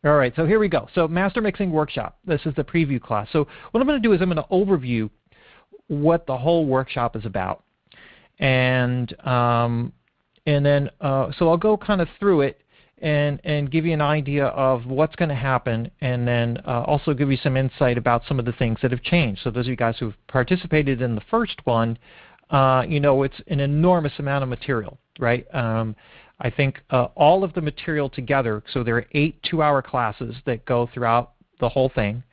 All right, so here we go. So Master Mixing Workshop. This is the preview class. So what I'm going to do is I'm going to overview what the whole workshop is about. And then so I'll go kind of through it and give you an idea of what's going to happen, and then also give you some insight about some of the things that have changed. So those of you guys who've participated in the first one, you know it's an enormous amount of material, right? I think all of the material together, so there are 8 2-hour classes that go throughout the whole thing,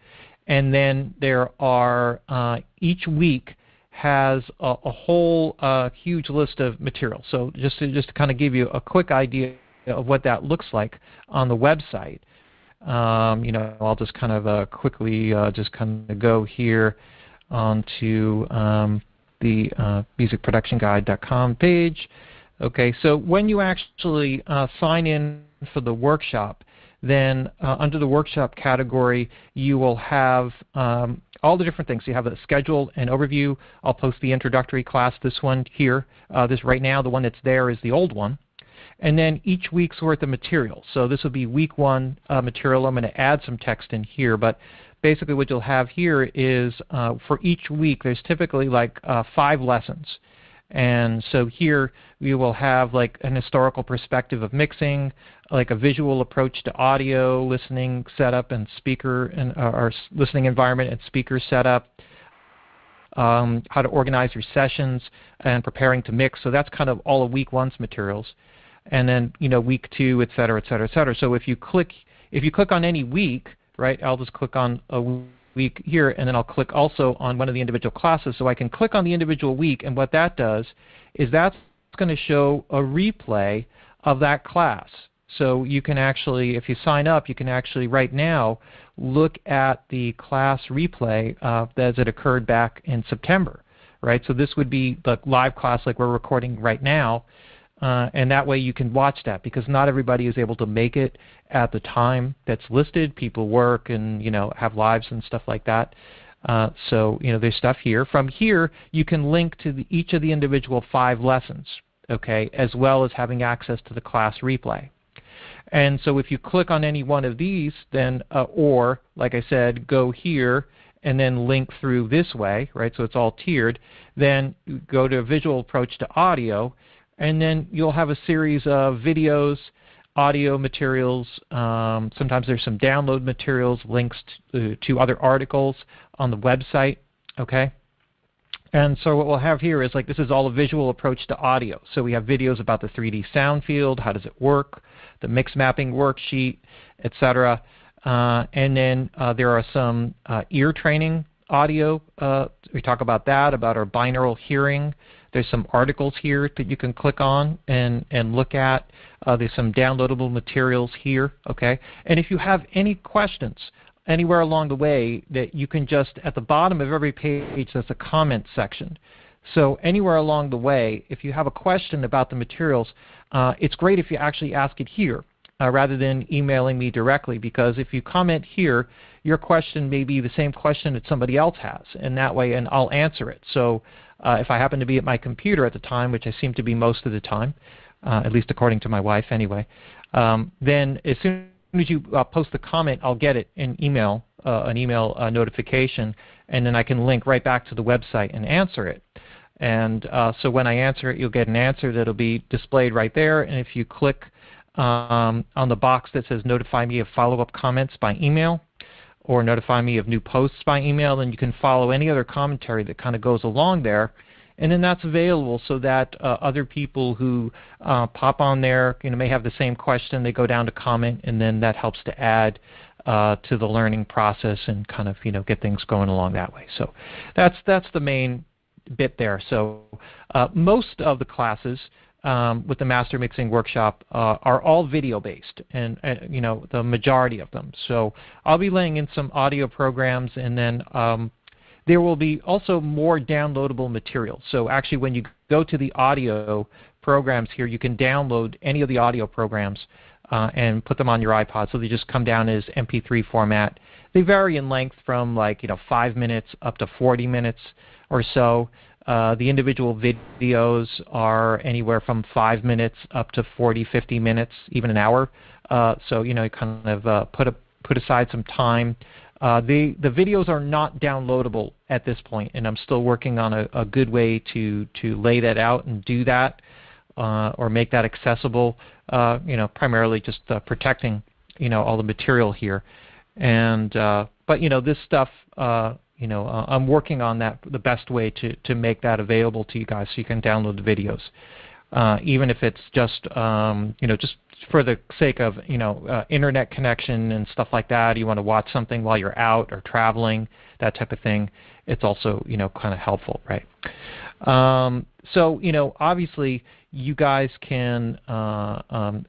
and then there are each week has a whole huge list of material. So just to kind of give you a quick idea of what that looks like on the website, you know, I'll just kind of quickly just kind of go here onto the musicproductionguide.com page. Okay, so when you actually sign in for the workshop, then under the workshop category, you will have all the different things. You have a schedule and overview. I'll post the introductory class, this one here. This right now, the one that's there is the old one. And then each week's worth of material. So this will be week 1 material. I'm going to add some text in here, but basically what you'll have here is for each week, there's typically like 5 lessons. And so here we will have like an historical perspective of mixing, like a visual approach to audio, listening setup and speaker and our listening environment and speaker setup, how to organize your sessions and preparing to mix. So that's kind of all of week 1's materials. And then, you know, week 2, et cetera, et cetera, et cetera. So if you click on any week, right, I'll just click on a week here, and then I'll click also on one of the individual classes. So I can click on the individual week, and what that does is that's going to show a replay of that class. So you can actually, if you sign up, you can actually right now look at the class replay as it occurred back in September, right? So this would be the live class like we're recording right now. And that way you can watch that, because not everybody is able to make it at the time that's listed. People work and, you know, have lives and stuff like that. So, you know, there's stuff here. From here, you can link to each of the individual 5 lessons, okay, as well as having access to the class replay. And so if you click on any one of these, then, or, like I said, go here and then link through this way, right, so it's all tiered, then go to a visual approach to audio, and then you'll have a series of videos, audio materials. Sometimes there's some download materials, links to other articles on the website, okay? And so what we'll have here is like this is all a visual approach to audio. So we have videos about the 3D sound field, how does it work, the mix mapping worksheet, etc. And then there are some ear training audio. We talk about that, about our binaural hearing. There's some articles here that you can click on and look at. There's some downloadable materials here, okay? And if you have any questions anywhere along the way, that you can just, at the bottom of every page, there's a comment section. So anywhere along the way, if you have a question about the materials, it's great if you actually ask it here rather than emailing me directly, because if you comment here, your question may be the same question that somebody else has, and that way, and I'll answer it. So if I happen to be at my computer at the time, which I seem to be most of the time, at least according to my wife anyway, then as soon as you post the comment, I'll get it in email, an email notification, and then I can link right back to the website and answer it. And so when I answer it, you'll get an answer that'll be displayed right there. And if you click on the box that says notify me of follow-up comments by email, or notify me of new posts by email, then you can follow any other commentary that kind of goes along there. And then that's available so that other people who pop on there, you know, may have the same question, they go down to comment, and then that helps to add to the learning process and kind of, you know, get things going along that way. So that's the main bit there. So most of the classes with the Master Mixing Workshop are all video-based, and you know, the majority of them. So I'll be laying in some audio programs, and then there will be also more downloadable material. So actually, when you go to the audio programs here, you can download any of the audio programs and put them on your iPod. So they just come down as MP3 format. They vary in length from, like, you know, 5 minutes up to 40 minutes or so. The individual videos are anywhere from 5 minutes up to 40, 50 minutes, even an hour So you kind of put aside some time. The videos are not downloadable at this point, and I'm still working on a good way to lay that out and do that, or make that accessible. Primarily just protecting all the material here, and but this stuff. I'm working on that, the best way to make that available to you guys so you can download the videos. Even if it's just, just for the sake of, internet connection and stuff like that, you want to watch something while you're out or traveling, that type of thing, it's also, kind of helpful, right? So, obviously, you guys can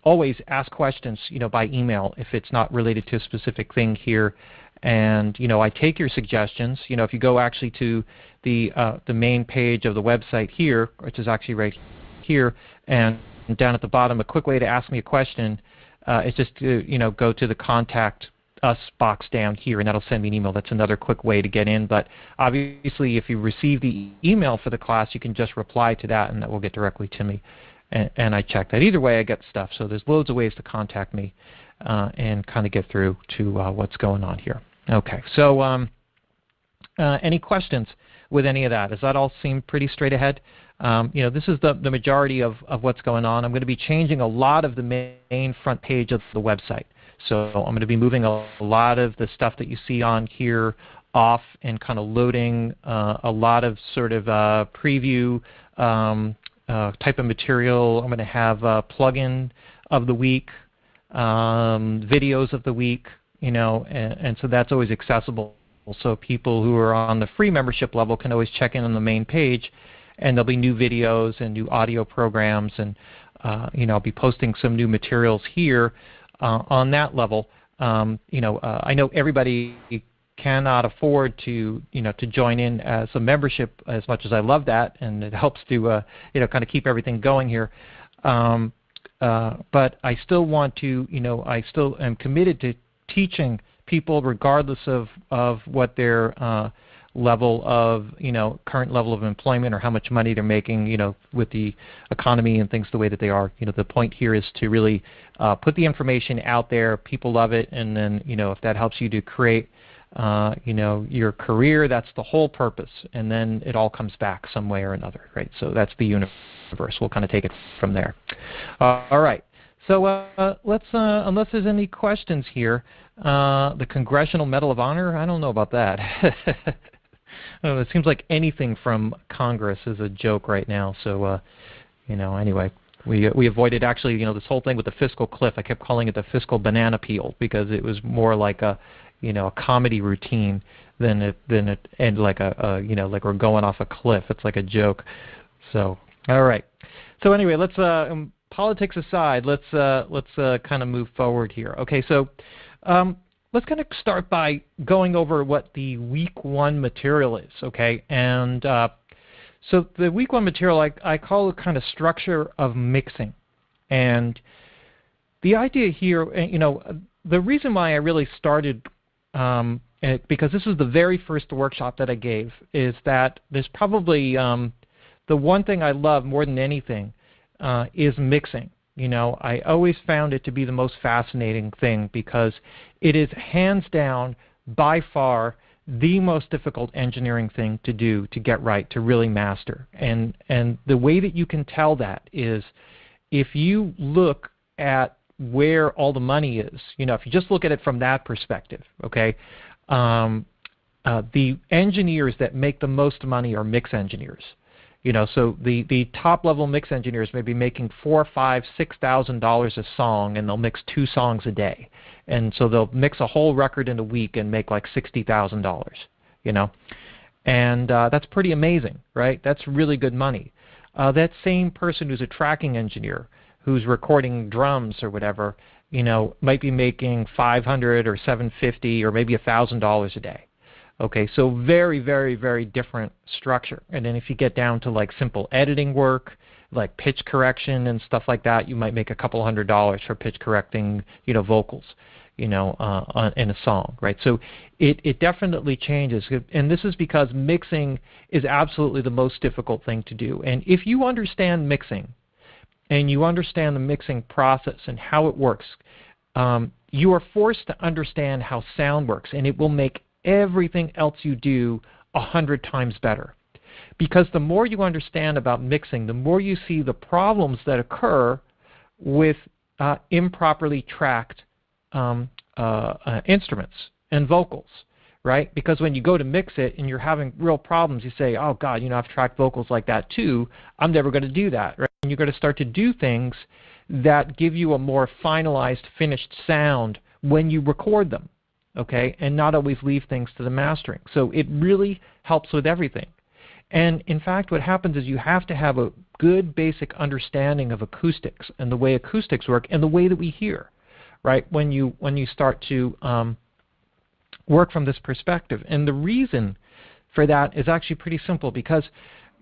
always ask questions, by email if it's not related to a specific thing here. And I take your suggestions. If you go actually to the main page of the website here, which is actually right here, and down at the bottom, a quick way to ask me a question is just to go to the contact us box down here, and that'll send me an email. That's another quick way to get in. But obviously, if you receive the email for the class, you can just reply to that, and that will get directly to me. And I check that. Either way, I get stuff. So there's loads of ways to contact me and kind of get through to what's going on here. Okay, so any questions with any of that? Does that all seem pretty straight ahead? This is the majority of what's going on. I'm going to be changing a lot of the main front page of the website. So I'm going to be moving a lot of the stuff that you see on here off and kind of loading a lot of sort of preview type of material. I'm going to have plug-in of the week, videos of the week, and so that's always accessible. So people who are on the free membership level can always check in on the main page, and there'll be new videos and new audio programs, and I'll be posting some new materials here on that level. I know everybody cannot afford to join in as a membership, as much as I love that, and it helps to kind of keep everything going here. But I still want to, I still am committed to teaching people regardless of what their level of, current level of employment or how much money they're making, with the economy and things the way that they are. The point here is to really put the information out there. People love it, and then, if that helps you to create, your career, that's the whole purpose, and then it all comes back some way or another, right? So that's the universe. We'll kind of take it from there. All right. So let's, unless there's any questions here, the Congressional Medal of Honor, I don't know about that. It seems like anything from Congress is a joke right now. So, anyway, we avoided actually, this whole thing with the fiscal cliff. I kept calling it the fiscal banana peel because it was more like a, a comedy routine than it and like like we're going off a cliff. It's like a joke. So, all right. So anyway, let's politics aside, let's kind of move forward here. Okay, so let's kind of start by going over what the week one material is. Okay, and so the week one material I call it kind of structure of mixing, and the idea here, the reason why I really started. Because this is the very first workshop that I gave, is that there's probably the one thing I love more than anything is mixing. I always found it to be the most fascinating thing because it is hands down, by far, the most difficult engineering thing to do, to get right, to really master. And the way that you can tell that is if you look at where all the money is, if you just look at it from that perspective, okay, the engineers that make the most money are mix engineers. So the top level mix engineers may be making $4,000, $5,000, $6,000 a song, and they'll mix 2 songs a day, and so they'll mix a whole record in a week and make like $60,000. And that's pretty amazing, right? That's really good money. That same person who's a tracking engineer, who's recording drums or whatever, might be making $500 or $750 or maybe $1,000 a day. Okay, so very, very, very different structure. And then if you get down to like simple editing work, like pitch correction and stuff like that, you might make a couple $100s for pitch correcting, vocals, in a song, right? So it definitely changes. And this is because mixing is absolutely the most difficult thing to do. And if you understand mixing, and you understand the mixing process and how it works, you are forced to understand how sound works, and it will make everything else you do 100 times better. Because the more you understand about mixing, the more you see the problems that occur with improperly tracked instruments and vocals, right? Because when you go to mix it and you're having real problems, you say, oh God, I've tracked vocals like that too. I'm never going to do that, right? And you're going to start to do things that give you a more finalized, finished sound when you record them, okay? And not always leave things to the mastering. So it really helps with everything. And in fact, what happens is you have to have a good basic understanding of acoustics and the way acoustics work and the way that we hear, right? When you start to work from this perspective. And the reason for that is actually pretty simple because,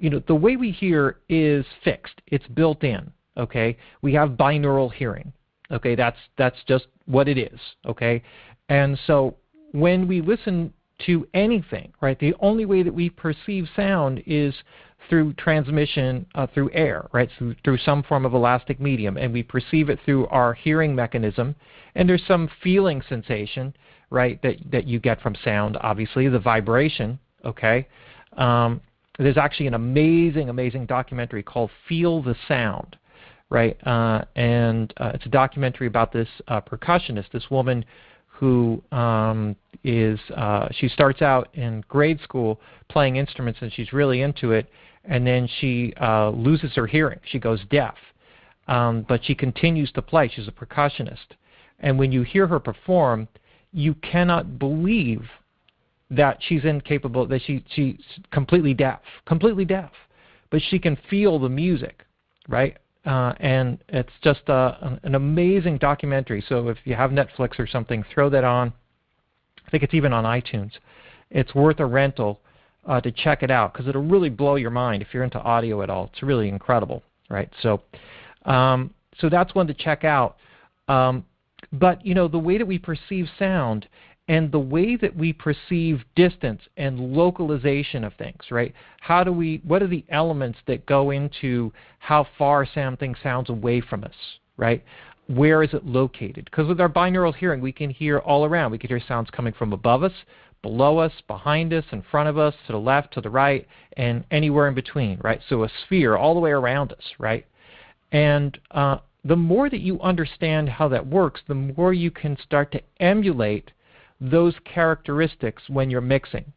the way we hear is fixed. It's built in, okay? We have binaural hearing, okay? That's just what it is, okay? And so when we listen to anything, right, the only way that we perceive sound is through transmission through air, right, through some form of elastic medium, and we perceive it through our hearing mechanism, and there's some feeling sensation, right, that you get from sound, obviously, the vibration, okay. There's actually an amazing documentary called Feel the Sound, right, and it's a documentary about this percussionist, this woman who she starts out in grade school playing instruments and she's really into it, and then she loses her hearing. She goes deaf, but she continues to play. She's a percussionist. And when you hear her perform, you cannot believe that she's incapable, that she's completely deaf, but she can feel the music, right? And it's just an amazing documentary. So if you have Netflix or something, throw that on. I think it's even on iTunes. It's worth a rental to check it out because it'll really blow your mind if you're into audio at all. It's really incredible, right? So that's one to check out. But, the way that we perceive sound and the way that we perceive distance and localization of things, right? What are the elements that go into how far something sounds away from us, right? Where is it located? Because with our binaural hearing, we can hear all around. We can hear sounds coming from above us, below us, behind us, in front of us, to the left, to the right, and anywhere in between, right? So a sphere all the way around us, right? And the more that you understand how that works, the more you can start to emulate those characteristics when you're mixing.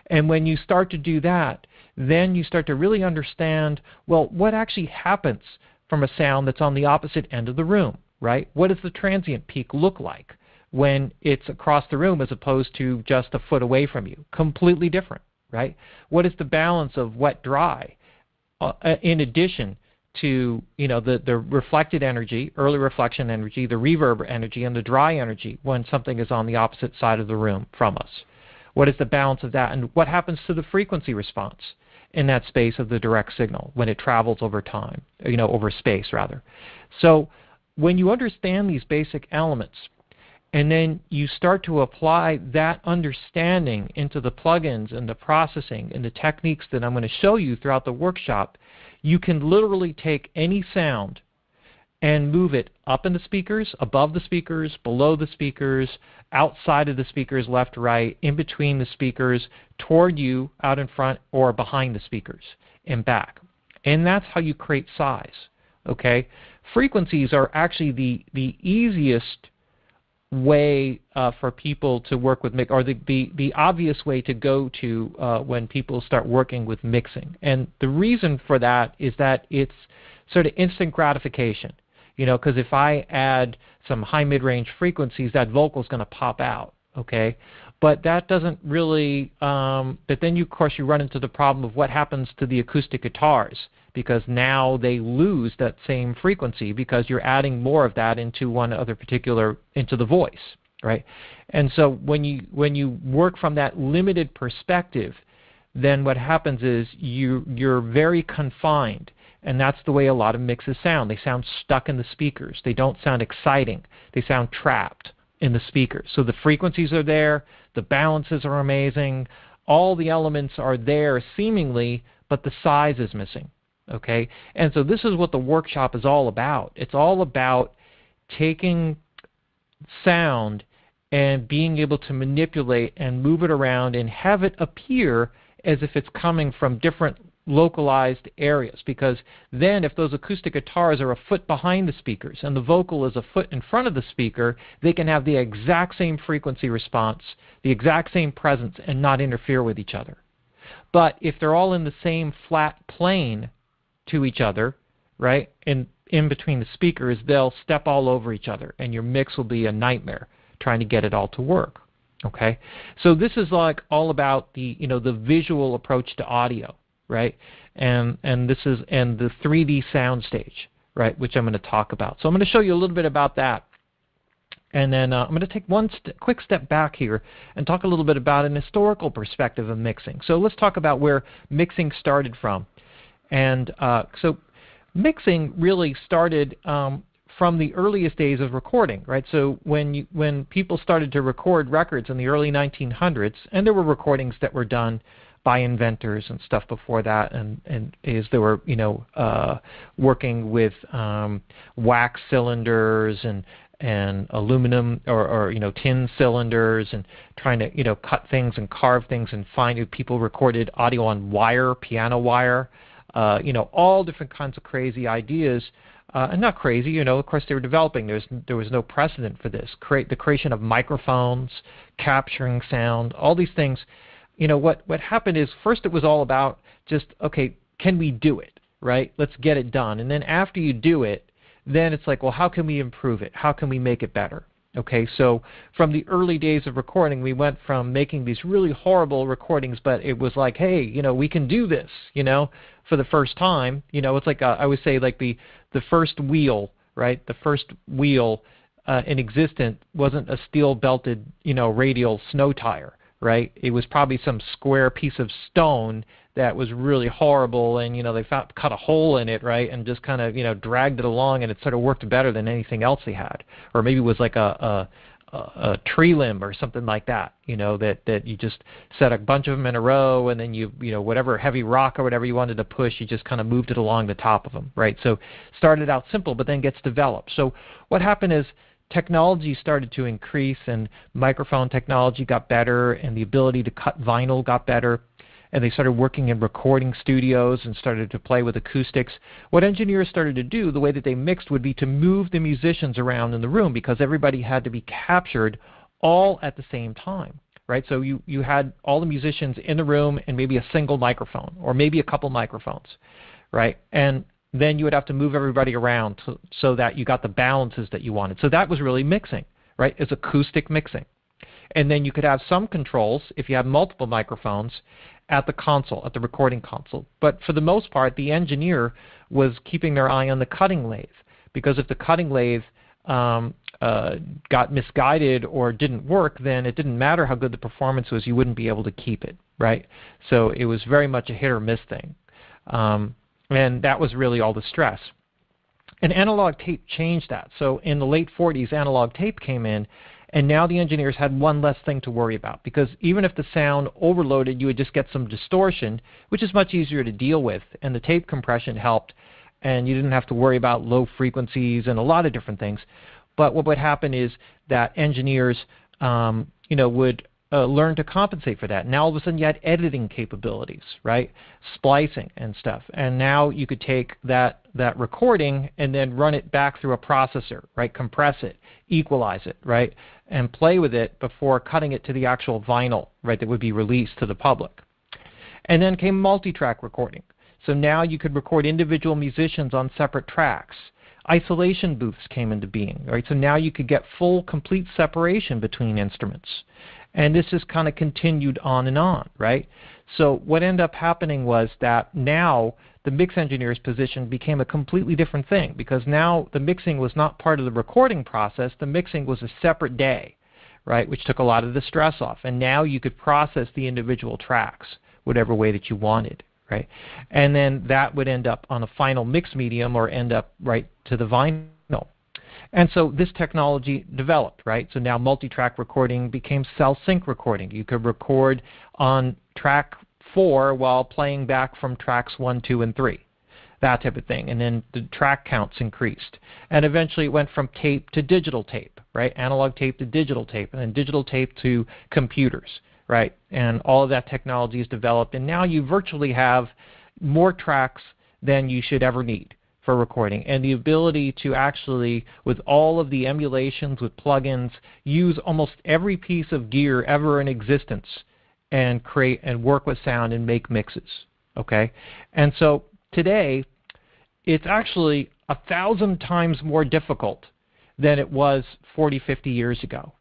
And when you start to do that, then you start to really understand, well, what actually happens from a sound that's on the opposite end of the room, right? What does the transient peak look like when it's across the room as opposed to just a foot away from you? Completely different, right? What is the balance of wet-dry in addition to the reflected energy, early reflection energy, the reverb energy, and the dry energy when something is on the opposite side of the room from us? What is the balance of that? And what happens to the frequency response in that space of the direct signal when it travels over time, over space rather? So when you understand these basic elements and then you start to apply that understanding into the plugins and the processing and the techniques that I'm going to show you throughout the workshop, you can literally take any sound and move it up in the speakers, above the speakers, below the speakers, outside of the speakers, left, right, in between the speakers, toward you, out in front, or behind the speakers, and back. And that's how you create size, okay? Frequencies are actually the easiest way for people to work with mix, or the obvious way to go to when people start working with mixing. And the reason for that is that it's sort of instant gratification, because if I add some high mid-range frequencies, that vocal is going to pop out, okay? But that doesn't really, but then of course you run into the problem of what happens to the acoustic guitars, because now they lose that same frequency because you're adding more of that into into the voice, right? And so when you work from that limited perspective, then what happens is you're very confined, and that's the way a lot of mixes sound. They sound stuck in the speakers. They don't sound exciting. They sound trapped in the speakers. So the frequencies are there, the balances are amazing, all the elements are there seemingly, but the size is missing. Okay, and so this is what the workshop is all about. It's all about taking sound and being able to manipulate and move it around and have it appear as if it's coming from different localized areas, because then if those acoustic guitars are a foot behind the speakers and the vocal is a foot in front of the speaker, they can have the exact same frequency response, the exact same presence, and not interfere with each other. But if they're all in the same flat plane to each other, right, in between the speakers, they'll step all over each other, and your mix will be a nightmare trying to get it all to work. Okay, so this is like all about the the visual approach to audio, right? And this is the 3D soundstage, right, which I'm going to talk about. So I'm going to show you a little bit about that, and then I'm going to take one quick step back here and talk a little bit about an historical perspective of mixing. So let's talk about where mixing started from, and so mixing really started from the earliest days of recording, right? So when people started to record records in the early 1900s, and there were recordings that were done by inventors and stuff before that, and as they were working with wax cylinders and aluminum or tin cylinders, and trying to cut things and carve things, and find people recorded audio on wire, piano wire, all different kinds of crazy ideas. And not crazy, of course they were developing. There was no precedent for this. The creation of microphones, capturing sound, all these things. What happened is, first it was all about just, okay, can we do it, right? Let's get it done. And then after you do it, then it's like, well, how can we improve it? How can we make it better? Okay, so from the early days of recording, we went from making these really horrible recordings, but it was like, hey, we can do this, for the first time. It's like, I always say, like the first wheel, right? The first wheel in existence wasn't a steel-belted, radial snow tire, right? It was probably some square piece of stone that was really horrible, and they cut a hole in it, right, and just kind of dragged it along, and it sort of worked better than anything else they had. Or maybe it was like a tree limb or something like that, that you just set a bunch of them in a row, and then you whatever heavy rock or whatever you wanted to push, you just kind of moved it along the top of them, right? So started out simple, but then gets developed. So what happened is, technology started to increase, and microphone technology got better, and the ability to cut vinyl got better, and they started working in recording studios and started to play with acoustics. What engineers started to do, the way that they mixed, would be to move the musicians around in the room, because everybody had to be captured all at the same time, right? So you had all the musicians in the room and maybe a single microphone, or maybe a couple microphones, right? And then you would have to move everybody around so that you got the balances that you wanted. So that was really mixing, right? It's acoustic mixing. And then you could have some controls, if you have multiple microphones, at the console, at the recording console. But for the most part, the engineer was keeping their eye on the cutting lathe, because if the cutting lathe got misguided or didn't work, then it didn't matter how good the performance was, you wouldn't be able to keep it, right? So it was very much a hit or miss thing. And that was really all the stress. And analog tape changed that. So in the late 40s, analog tape came in, and now the engineers had one less thing to worry about, because even if the sound overloaded, you would just get some distortion, which is much easier to deal with, and the tape compression helped, and you didn't have to worry about low frequencies and a lot of different things. But what would happen is that engineers would learn to compensate for that. Now all of a sudden you had editing capabilities, right? Splicing and stuff. And now you could take that recording and then run it back through a processor, right? Compress it, equalize it, right? And play with it before cutting it to the actual vinyl, right, that would be released to the public. And then came multi-track recording. So now you could record individual musicians on separate tracks. Isolation booths came into being, right? So now you could get full, complete separation between instruments. And this just kind of continued on and on, right? So what ended up happening was that now the mix engineer's position became a completely different thing, because now the mixing was not part of the recording process. The mixing was a separate day, right, which took a lot of the stress off. And now you could process the individual tracks whatever way that you wanted, right? And then that would end up on a final mix medium or end up right to the vinyl. And so this technology developed, right? So now multi-track recording became cell sync recording. You could record on track 4 while playing back from tracks 1, 2, and 3. that type of thing. And then the track counts increased. And eventually it went from tape to digital tape, right? Analog tape to digital tape, and then digital tape to computers, right? And all of that technology is developed, and now you virtually have more tracks than you should ever need for recording, and the ability to actually, with all of the emulations, with plugins, use almost every piece of gear ever in existence and create and work with sound and make mixes, okay? And so today, it's actually 1,000 times more difficult than it was 40, 50 years ago.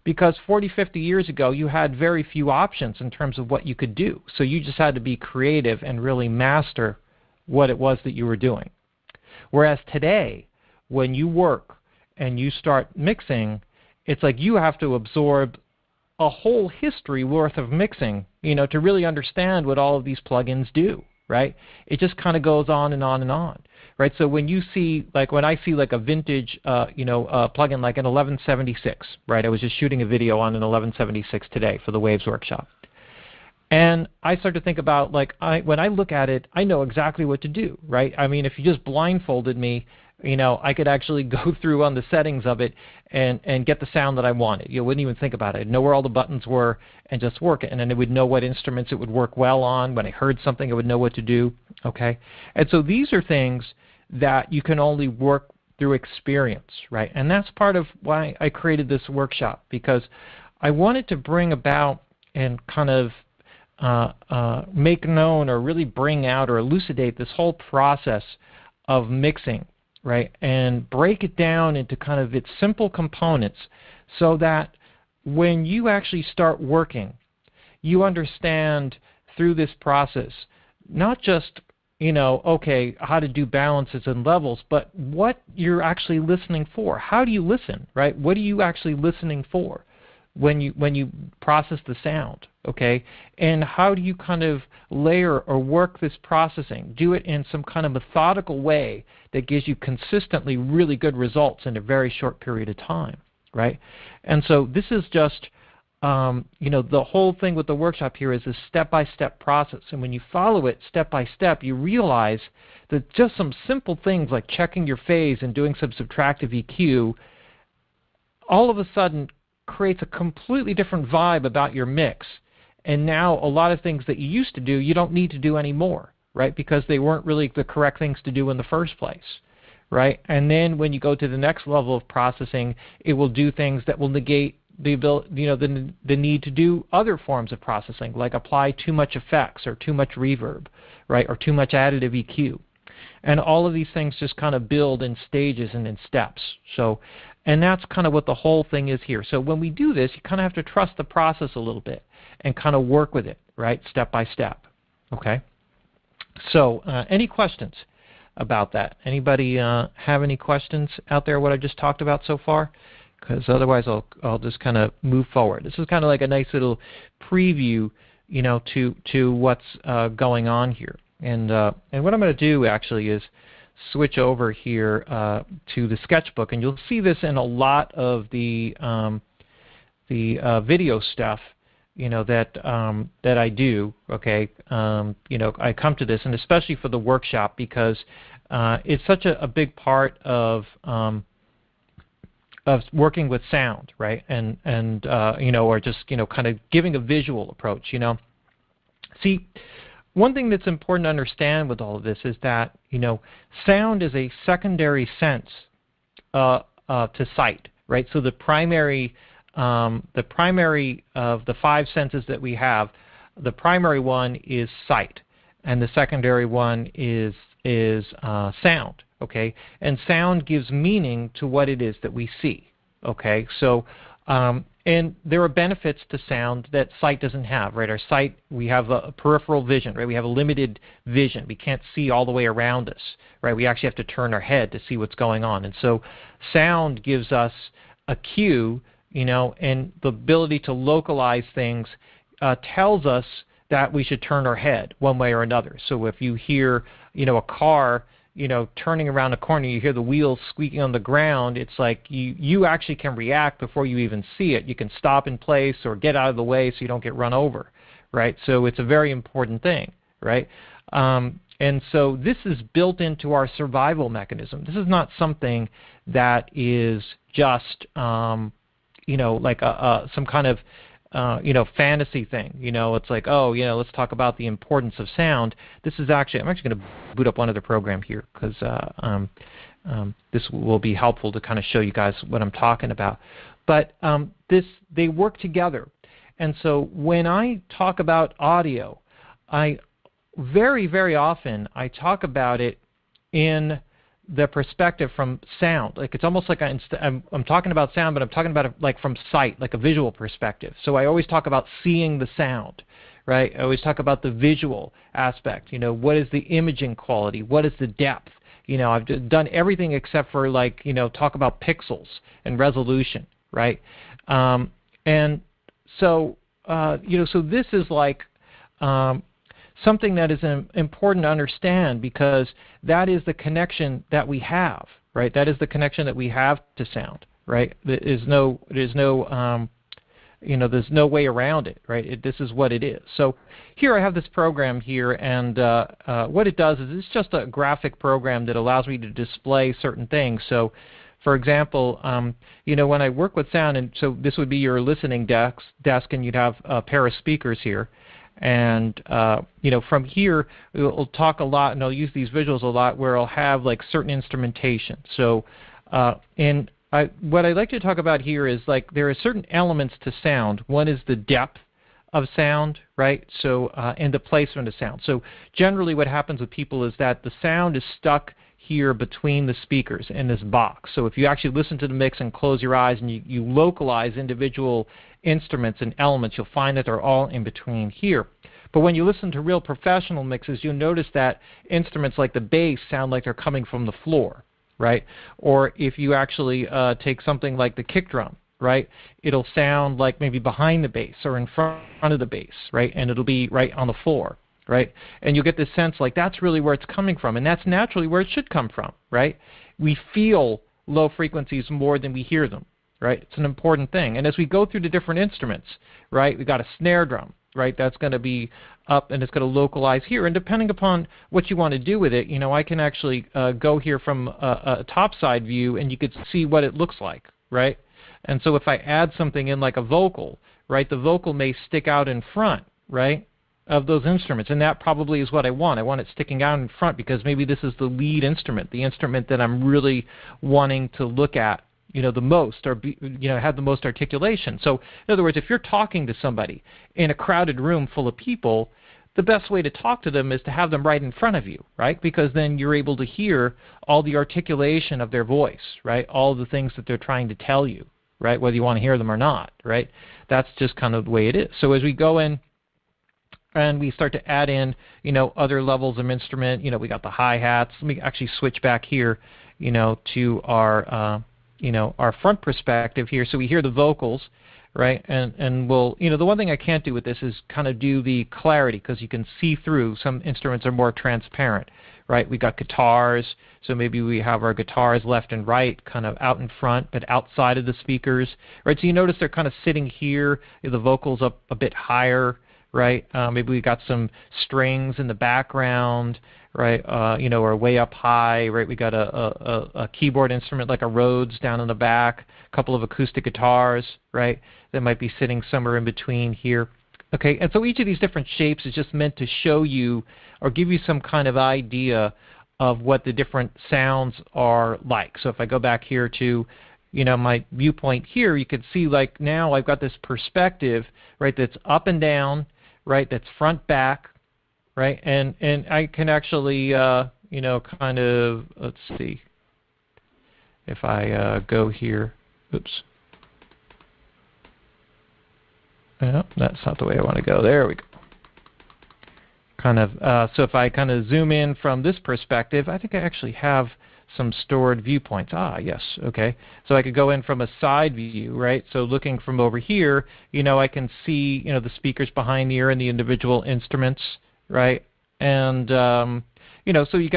Because 40, 50 years ago, you had very few options in terms of what you could do. So you just had to be creative and really master what it was that you were doing. Whereas today, when you work and you start mixing, it's like you have to absorb a whole history worth of mixing, to really understand what all of these plugins do, right? It just kind of goes on and on and on, right? So when you see, when I see a vintage, plugin like an 1176, right? I was just shooting a video on an 1176 today for the Waves Workshop. And I start to think about, when I look at it, I know exactly what to do, right? I mean, if you just blindfolded me, I could actually go through on the settings of it and get the sound that I wanted. You wouldn't even think about it. I'd know where all the buttons were and just work it. And then it would know what instruments it would work well on. When I heard something, it would know what to do, okay? And so these are things that you can only work through experience, right? And that's part of why I created this workshop, because I wanted to bring about and kind of make known or really bring out or elucidate this whole process of mixing, right? And break it down into kind of its simple components so that when you actually start working, you understand through this process not just, okay, how to do balances and levels, but what you're actually listening for. How do you listen, right? What are you actually listening for when you process the sound, okay? And how do you kind of layer or work this processing? Do it in some kind of methodical way that gives you consistently really good results in a very short period of time, right? And so this is just, the whole thing with the workshop here is a step-by-step process. And when you follow it step by step, you realize that just some simple things like checking your phase and doing some subtractive EQ all of a sudden creates a completely different vibe about your mix. And now a lot of things that you used to do, you don't need to do anymore, right? Because they weren't really the correct things to do in the first place, right? And then when you go to the next level of processing, it will do things that will negate the ability, the need to do other forms of processing, like apply too much effects or too much reverb, right? Or too much additive EQ. And all of these things just kind of build in stages and in steps. So, and that's kind of what the whole thing is here. So when we do this, you kind of have to trust the process a little bit and kind of work with it, right, step by step, okay? So any questions about that? Anybody have any questions out there, what I just talked about so far? Because otherwise I'll just kind of move forward. This is kind of like a nice little preview, to what's going on here. And what I'm going to do actually is switch over here to the sketchbook, and you'll see this in a lot of the video stuff, that I do. Okay, I come to this, and especially for the workshop, because it's such a big part of working with sound, right? And or just kind of giving a visual approach. See, one thing that's important to understand with all of this is that, sound is a secondary sense to sight, right? So the primary of the five senses that we have, the primary one is sight, and the secondary one is sound, okay? And sound gives meaning to what it is that we see, okay? So, and there are benefits to sound that sight doesn't have, right? Our sight, we have a peripheral vision, right? We have a limited vision. We can't see all the way around us, right? We actually have to turn our head to see what's going on. And so sound gives us a cue, and the ability to localize things tells us that we should turn our head one way or another. So if you hear, a car, turning around a corner, you hear the wheels squeaking on the ground, it's like you actually can react before you even see it. You can stop in place or get out of the way so you don't get run over, right? So it's a very important thing, right? And so this is built into our survival mechanism. This is not something that is just, like some kind of, fantasy thing. It's like, oh, let's talk about the importance of sound. This is actually, I'm actually going to boot up one other program here because this will be helpful to kind of show you guys what I'm talking about. But they work together. And so when I talk about audio, I very, very often I talk about it in the perspective from sound. Like it's almost like I'm talking about sound, but I'm talking about it like from sight, like a visual perspective. So I always talk about seeing the sound, right? I always talk about the visual aspect. What is the imaging quality? What is the depth? I've done everything except for talk about pixels and resolution, right? And so so this is like something that is important to understand because that is the connection that we have, right? That is the connection that we have to sound, right? There's no way around it, right? This is what it is. So here I have this program here, and what it does is it's just a graphic program that allows me to display certain things. So, for example, when I work with sound, and so this would be your listening desk, and you'd have a pair of speakers here. And, from here, we'll talk a lot, and I'll use these visuals a lot, where I'll have, like, certain instrumentation. So, what I'd like to talk about here is, like, there are certain elements to sound. One is the depth of sound, right? So, and the placement of sound. So, generally what happens with people is that the sound is stuck here between the speakers in this box. So if you actually listen to the mix and close your eyes and you localize individual instruments and elements, you'll find that they're all in between here. But when you listen to real professional mixes, you'll notice that instruments like the bass sound like they're coming from the floor, right? Or if you actually take something like the kick drum, right, it'll sound like maybe behind the bass or in front of the bass, right, and it'll be right on the floor. Right? And you'll get this sense like that's really where it's coming from, and that's naturally where it should come from, right? We feel low frequencies more than we hear them, right? It's an important thing. And as we go through the different instruments, right, we've got a snare drum, right, that's going to be up and it's going to localize here. And depending upon what you want to do with it, I can actually go here from a top side view and you could see what it looks like, right? And so if I add something in like a vocal, right, the vocal may stick out in front, right, of those instruments, and that probably is what I want. I want it sticking out in front because maybe this is the lead instrument, the instrument that I'm really wanting to look at, the most, or have the most articulation. So, in other words, if you're talking to somebody in a crowded room full of people, the best way to talk to them is to have them right in front of you, right? Because then you're able to hear all the articulation of their voice, right? All the things that they're trying to tell you, right? Whether you want to hear them or not, right? That's just kind of the way it is. So as we go in, and we start to add in, other levels of instrument. We got the hi-hats. Let me actually switch back here, to our, our front perspective here. So we hear the vocals, right? And we'll, the one thing I can't do with this is kind of do the clarity because you can see through. Some instruments are more transparent, right? We got guitars, so maybe we have our guitars left and right, kind of out in front, but outside of the speakers, right? So you notice they're kind of sitting here. The vocals up a bit higher. Right? Maybe we got some strings in the background, right? Or way up high, right? We got a keyboard instrument like a Rhodes down in the back, a couple of acoustic guitars, right? That might be sitting somewhere in between here. Okay, and so each of these different shapes is just meant to show you or give you some kind of idea of what the different sounds are like. So if I go back here to my viewpoint here, you can see like now I've got this perspective, right, that's up and down, right, that's front back, right, and I can actually, kind of, let's see, if I go here, oops, that's not the way I want to go, there we go. Kind of, so if I kind of zoom in from this perspective, I think I actually have some stored viewpoints. Ah, yes, okay. So I could go in from a side view, right? So looking from over here, I can see, the speakers behind the ear and the individual instruments, right? And, so you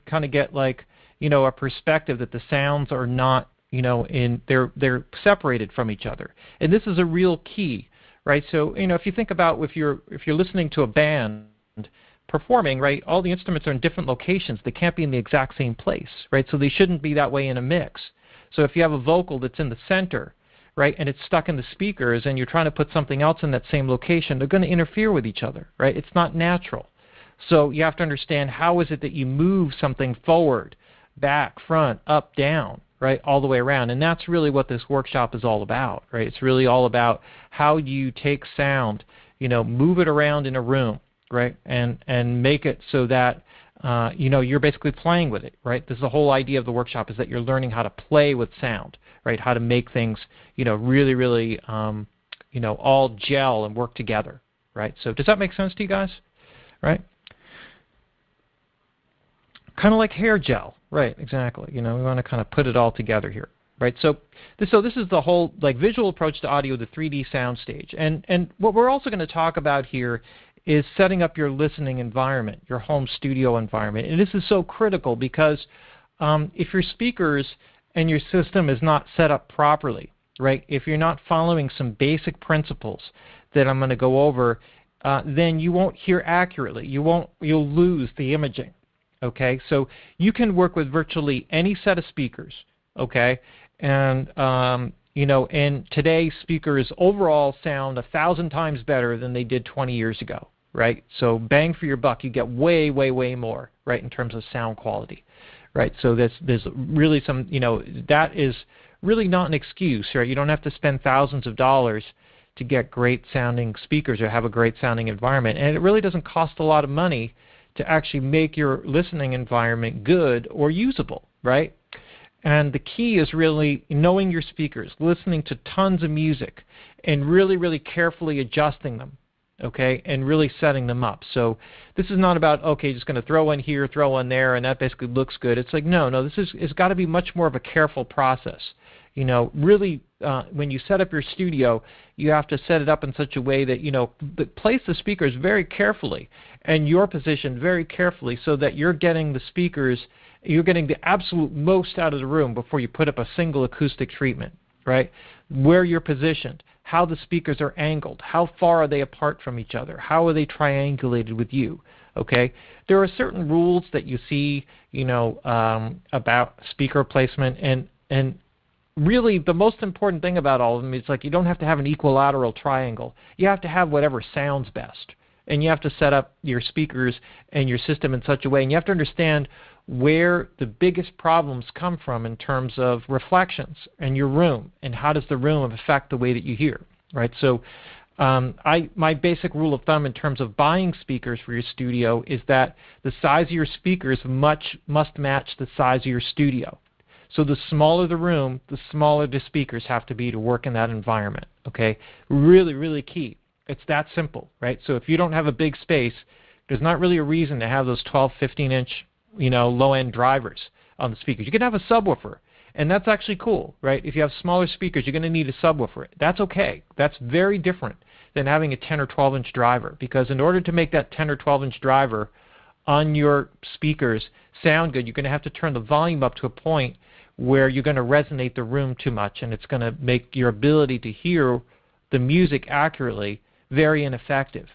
kind of get like, a perspective that the sounds are not, they're separated from each other. And this is a real key, right? So, if you think about if you're listening to a band, performing, right, all the instruments are in different locations. They can't be in the exact same place, right? So they shouldn't be that way in a mix. So if you have a vocal that's in the center, right, and it's stuck in the speakers and you're trying to put something else in that same location, they're going to interfere with each other, right? It's not natural. So you have to understand how is it that you move something forward, back, front, up, down, right, all the way around. And that's really what this workshop is all about, right? It's really all about how do you take sound, move it around in a room, right, and make it so that, you're basically playing with it, right? This is the whole idea of the workshop, is that you're learning how to play with sound, right, how to make things, really, really, all gel and work together, right? So does that make sense to you guys, right? Kind of like hair gel, right? Exactly. We want to kind of put it all together here, right? So this is the whole visual approach to audio, the 3D sound stage, and what we're also going to talk about here is setting up your listening environment, your home studio environment, and this is so critical because if your speakers and your system is not set up properly, right? If you're not following some basic principles that I'm going to go over, then you won't hear accurately. You'll lose the imaging. Okay, so you can work with virtually any set of speakers, okay, and and today's speakers overall sound 1,000 times better than they did 20 years ago, right? So bang for your buck, you get way, way, way more, right, in terms of sound quality, right? So there's really some, that is really not an excuse, right? You don't have to spend thousands of dollars to get great sounding speakers or have a great sounding environment, and it really doesn't cost a lot of money to actually make your listening environment good or usable, right? And the key is really knowing your speakers, listening to tons of music, and really, really carefully adjusting them, okay, and really setting them up. So this is not about, okay, just going to throw one here, throw one there, and that basically looks good. It's like, no, it's got to be much more of a careful process. Really, when you set up your studio, you have to set it up in such a way that, place the speakers very carefully and your position very carefully so that you're getting the speakers, you're getting the absolute most out of the room before you put up a single acoustic treatment, right? Where you're positioned, how the speakers are angled, how far are they apart from each other, how are they triangulated with you, okay? There are certain rules that you see, about speaker placement, and really, the most important thing about all of them is you don't have to have an equilateral triangle. You have to have whatever sounds best. And you have to set up your speakers and your system in such a way. And you have to understand where the biggest problems come from in terms of reflections in your room. And how does the room affect the way that you hear, right? So my basic rule of thumb in terms of buying speakers for your studio is that the size of your speakers must match the size of your studio. So the smaller the room, the smaller the speakers have to be to work in that environment, okay? Really, really key. It's that simple, right? So if you don't have a big space, there's not really a reason to have those 12, 15-inch, low-end drivers on the speakers. You can have a subwoofer, and that's actually cool, right? If you have smaller speakers, you're going to need a subwoofer. That's okay. That's very different than having a 10 or 12-inch driver, because in order to make that 10 or 12-inch driver on your speakers sound good, you're going to have to turn the volume up to a point where you're going to resonate the room too much, and it's going to make your ability to hear the music accurately very ineffective,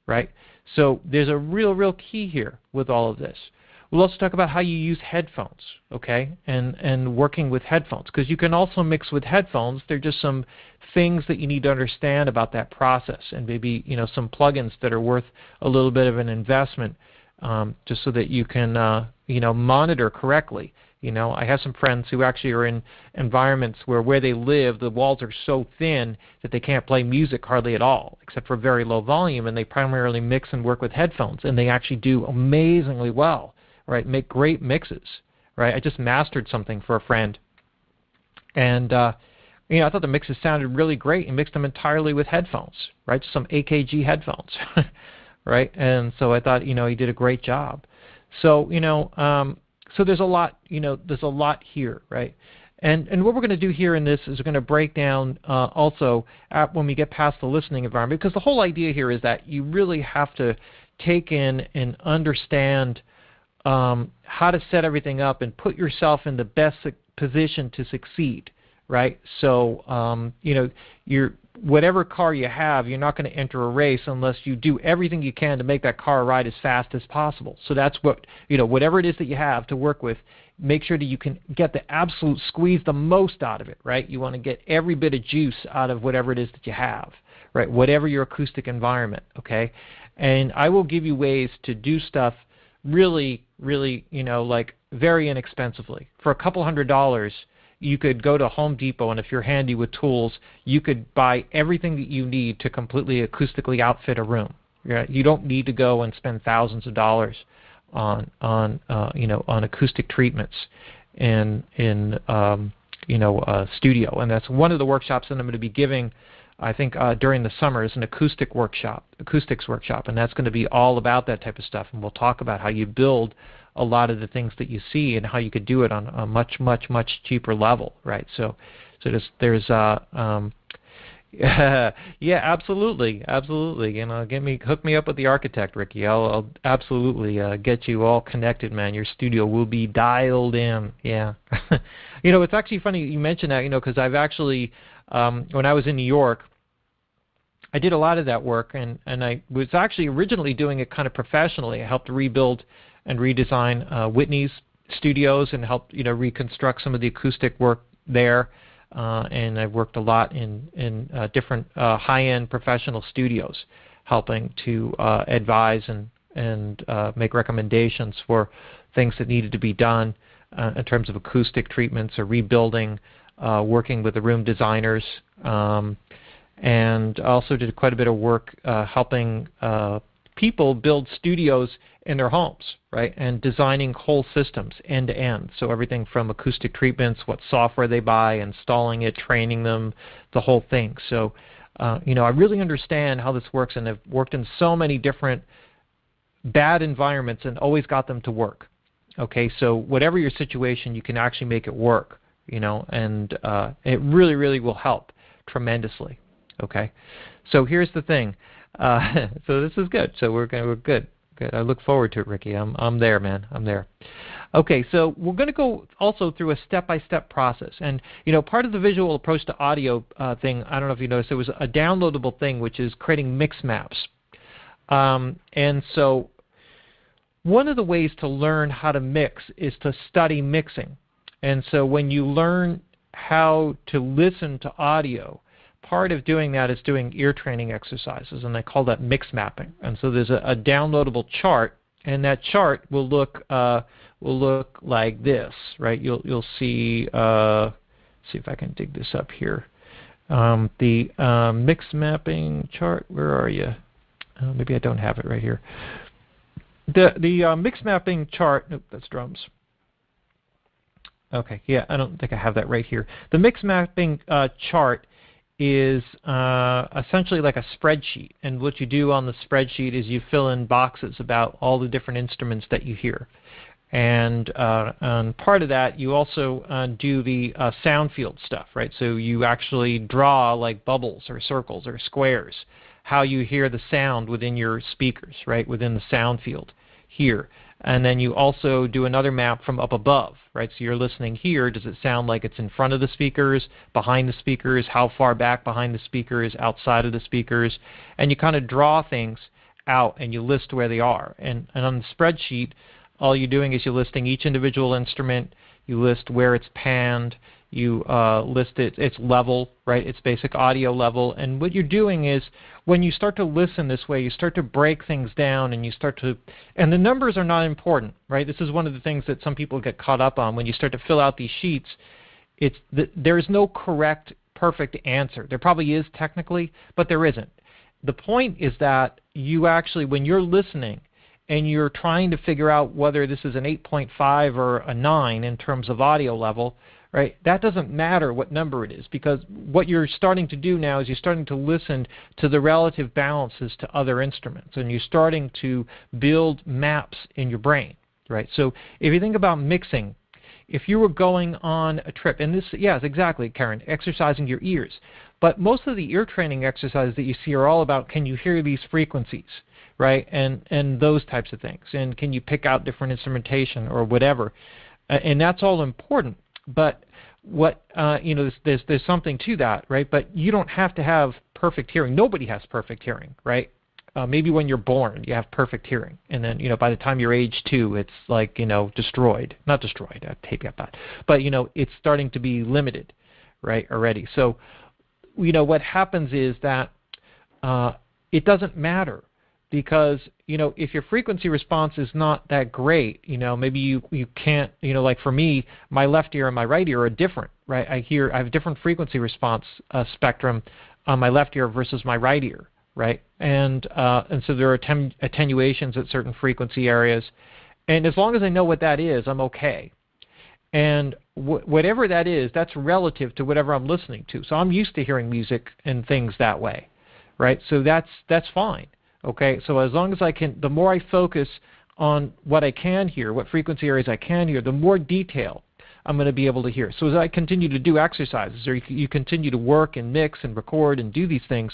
right? So there's a real key here with all of this. We'll also talk about how you use headphones, okay, and working with headphones, because you can also mix with headphones. There are just some things that you need to understand about that process, and maybe some plugins that are worth a little bit of an investment, just so that you can monitor correctly. I have some friends who actually are in environments where they live, the walls are so thin that they can't play music hardly at all, except for very low volume, and they primarily mix and work with headphones, and they actually do amazingly well, right? Make great mixes, right? I just mastered something for a friend, and I thought the mixes sounded really great, and mixed them entirely with headphones, right? Some AKG headphones, right? And so I thought, he did a great job. So, so there's a lot, there's a lot here, right? And what we're going to do here in this is we're going to break down also when we get past the listening environment, because the whole idea here is that you really have to take in and understand how to set everything up and put yourself in the best position to succeed, right? So, whatever car you have, you're not going to enter a race unless you do everything you can to make that car ride as fast as possible. So that's what, whatever it is that you have to work with, make sure that you can get the absolute squeeze the most out of it, right? You want to get every bit of juice out of whatever it is that you have, right? Whatever your acoustic environment, okay? And I will give you ways to do stuff really, really, like very inexpensively. For a couple $100, you could go to Home Depot, and if you're handy with tools, you could buy everything that you need to completely acoustically outfit a room. Right? You don't need to go and spend thousands of dollars on acoustic treatments in a studio. And that's one of the workshops that I'm going to be giving, I think, during the summer, is an acoustics workshop, and that's going to be all about that type of stuff. And we'll talk about how you build a lot of the things that you see and how you could do it on a much, much, much cheaper level, right? So there's yeah, absolutely. Hook me up with the architect, Ricky. I'll absolutely get you all connected, man. Your studio will be dialed in. Yeah. It's actually funny you mentioned that, because I've actually, when I was in New York, I did a lot of that work, and I was actually originally doing it kind of professionally. I helped rebuild and redesign Whitney's studios and helped reconstruct some of the acoustic work there. And I've worked a lot in different high-end professional studios, helping to advise and make recommendations for things that needed to be done in terms of acoustic treatments or rebuilding, working with the room designers, and also did quite a bit of work helping people build studios in their homes, right, and designing whole systems end to end. So everything from acoustic treatments, what software they buy, installing it, training them, the whole thing. So, I really understand how this works, and I've worked in so many different bad environments and always got them to work. Okay, so whatever your situation, you can actually make it work, and it really, really will help tremendously. Okay, so here's the thing. So this is good. So we're good. Good. I look forward to it, Ricky. I'm there, man. I'm there. Okay, so we're going to go also through a step-by-step process. And, part of the visual approach to audio thing, I don't know if you noticed, there was a downloadable thing, which is creating mix maps. And so one of the ways to learn how to mix is to study mixing. And so when you learn how to listen to audio, part of doing that is doing ear training exercises, and I call that mix mapping. And so there's a downloadable chart, and that chart will look like this, right? You'll see. See if I can dig this up here. The mix mapping chart. Where are you? Maybe I don't have it right here. The mix mapping chart. Nope, that's drums. Okay, yeah, I don't think I have that right here. The mix mapping chart is essentially like a spreadsheet, and what you do on the spreadsheet is you fill in boxes about all the different instruments that you hear. And part of that, you also do the sound field stuff, right? So you actually draw like bubbles or circles or squares, how you hear the sound within your speakers, right, within the sound field here. And then you also do another map from up above, right? So you're listening here. Does it sound like it's in front of the speakers, behind the speakers, how far back behind the speakers, outside of the speakers? And you kind of draw things out and you list where they are. And on the spreadsheet, all you're doing is you're listing each individual instrument. You list where it's panned. You list its level, right? Its basic audio level. And what you're doing is when you start to listen this way, you start to break things down, and you start to, and the numbers are not important, right? This is one of the things that some people get caught up on. When you start to fill out these sheets, there is no correct, perfect answer. There probably is technically, but there isn't. The point is that you actually, when you're listening, and you're trying to figure out whether this is an 8.5 or a 9 in terms of audio level, right? That doesn't matter what number it is, because what you're starting to do now is you're starting to listen to the relative balances to other instruments, and you're starting to build maps in your brain, right? So if you think about mixing, if you were going on a trip, and this, yes, exactly, Karen, exercising your ears, but most of the ear training exercises that you see are all about, can you hear these frequencies, right? And those types of things, and can you pick out different instrumentation or whatever, and that's all important. But what there's something to that, right? But you don't have to have perfect hearing. Nobody has perfect hearing, right? Maybe when you're born, you have perfect hearing, and then by the time you're age 2, it's like destroyed. Not destroyed. I take that back. But it's starting to be limited, right? Already. So what happens is that it doesn't matter, because if your frequency response is not that great, maybe you can't, like for me, my left ear and my right ear are different, right? I have a different frequency response spectrum on my left ear versus my right ear, right? And so there are attenuations at certain frequency areas, and as long as I know what that is, I'm okay. And whatever that is, that's relative to whatever I'm listening to. So I'm used to hearing music and things that way, right? So that's fine. Okay, so as long as the more I focus on what I can hear, what frequency areas I can hear, the more detail I'm going to be able to hear. So as I continue to do exercises, or you continue to work and mix and record and do these things,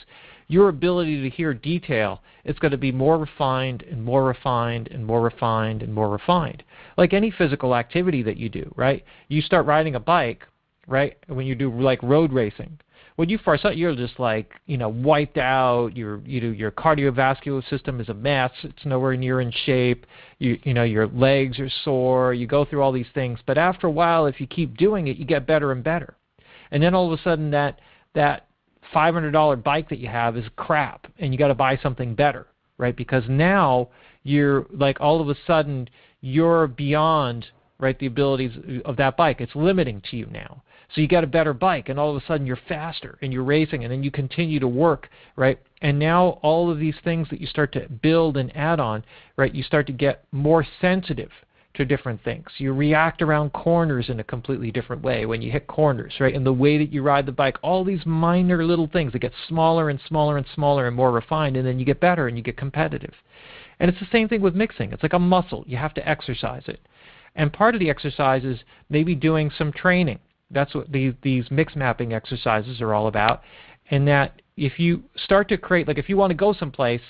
your ability to hear detail is going to be more refined and more refined and more refined and more refined. Like any physical activity that you do, right? You start riding a bike, right? When you do like road racing. When you first start, you're just like, wiped out. Your cardiovascular system is a mess. It's nowhere near in shape. Your legs are sore. You go through all these things. But after a while, if you keep doing it, you get better and better. And then all of a sudden, that $500 bike that you have is crap, and you got to buy something better, right? Because now you're like, all of a sudden, you're beyond, right, the abilities of that bike. It's limiting to you now. So you got a better bike, and all of a sudden you're faster, and you're racing, and then you continue to work, right? And now all of these things that you start to build and add on, right, you start to get more sensitive to different things. You react around corners in a completely different way when you hit corners, right? And the way that you ride the bike, all these minor little things that get smaller and smaller and smaller and more refined, and then you get better and you get competitive. And it's the same thing with mixing. It's like a muscle. You have to exercise it. And part of the exercise is maybe doing some training. That's what these mix mapping exercises are all about. And that if you start to create, like if you want to go someplace,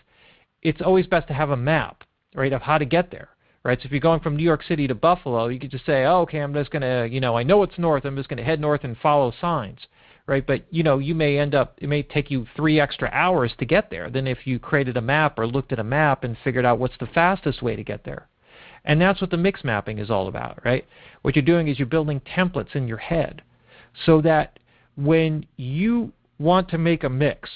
it's always best to have a map, right, of how to get there, right? So if you're going from New York City to Buffalo, you could just say, oh, okay, I'm just going to, I know it's north, I'm just going to head north and follow signs, right? But, you may end up, it may take you 3 extra hours to get there than if you created a map or looked at a map and figured out what's the fastest way to get there. And that's what the mix mapping is all about, right? What you're doing is you're building templates in your head so that when you want to make a mix,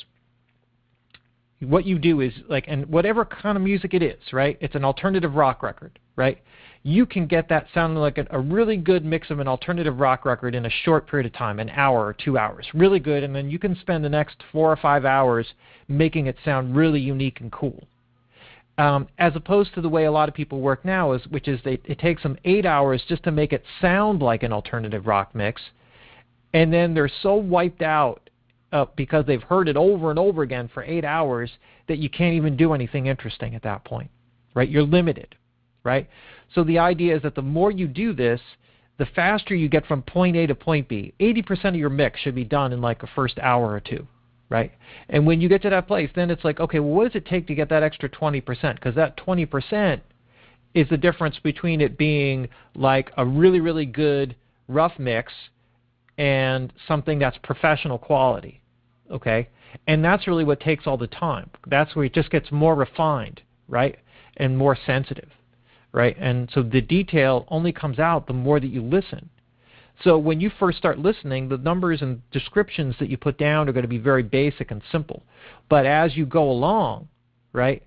what you do is, like, and whatever kind of music it is, right? It's an alternative rock record, right? You can get that sounding like a really good mix of an alternative rock record in a short period of time, an hour or 2 hours, really good, and then you can spend the next 4 or 5 hours making it sound really unique and cool. As opposed to the way a lot of people work now, which is it takes them 8 hours just to make it sound like an alternative rock mix, and then they're so wiped out because they've heard it over and over again for 8 hours that you can't even do anything interesting at that point, right? You're limited, right? So the idea is that the more you do this, the faster you get from point A to point B. 80% of your mix should be done in like a first hour or two. Right? And when you get to that place, then it's like, okay, well, what does it take to get that extra 20%? Because that 20% is the difference between it being like a really, really good rough mix and something that's professional quality. Okay? And that's really what takes all the time. That's where it just gets more refined, right? And more sensitive, right? And so the detail only comes out the more that you listen. So when you first start listening, the numbers and descriptions that you put down are going to be very basic and simple. But as you go along, right,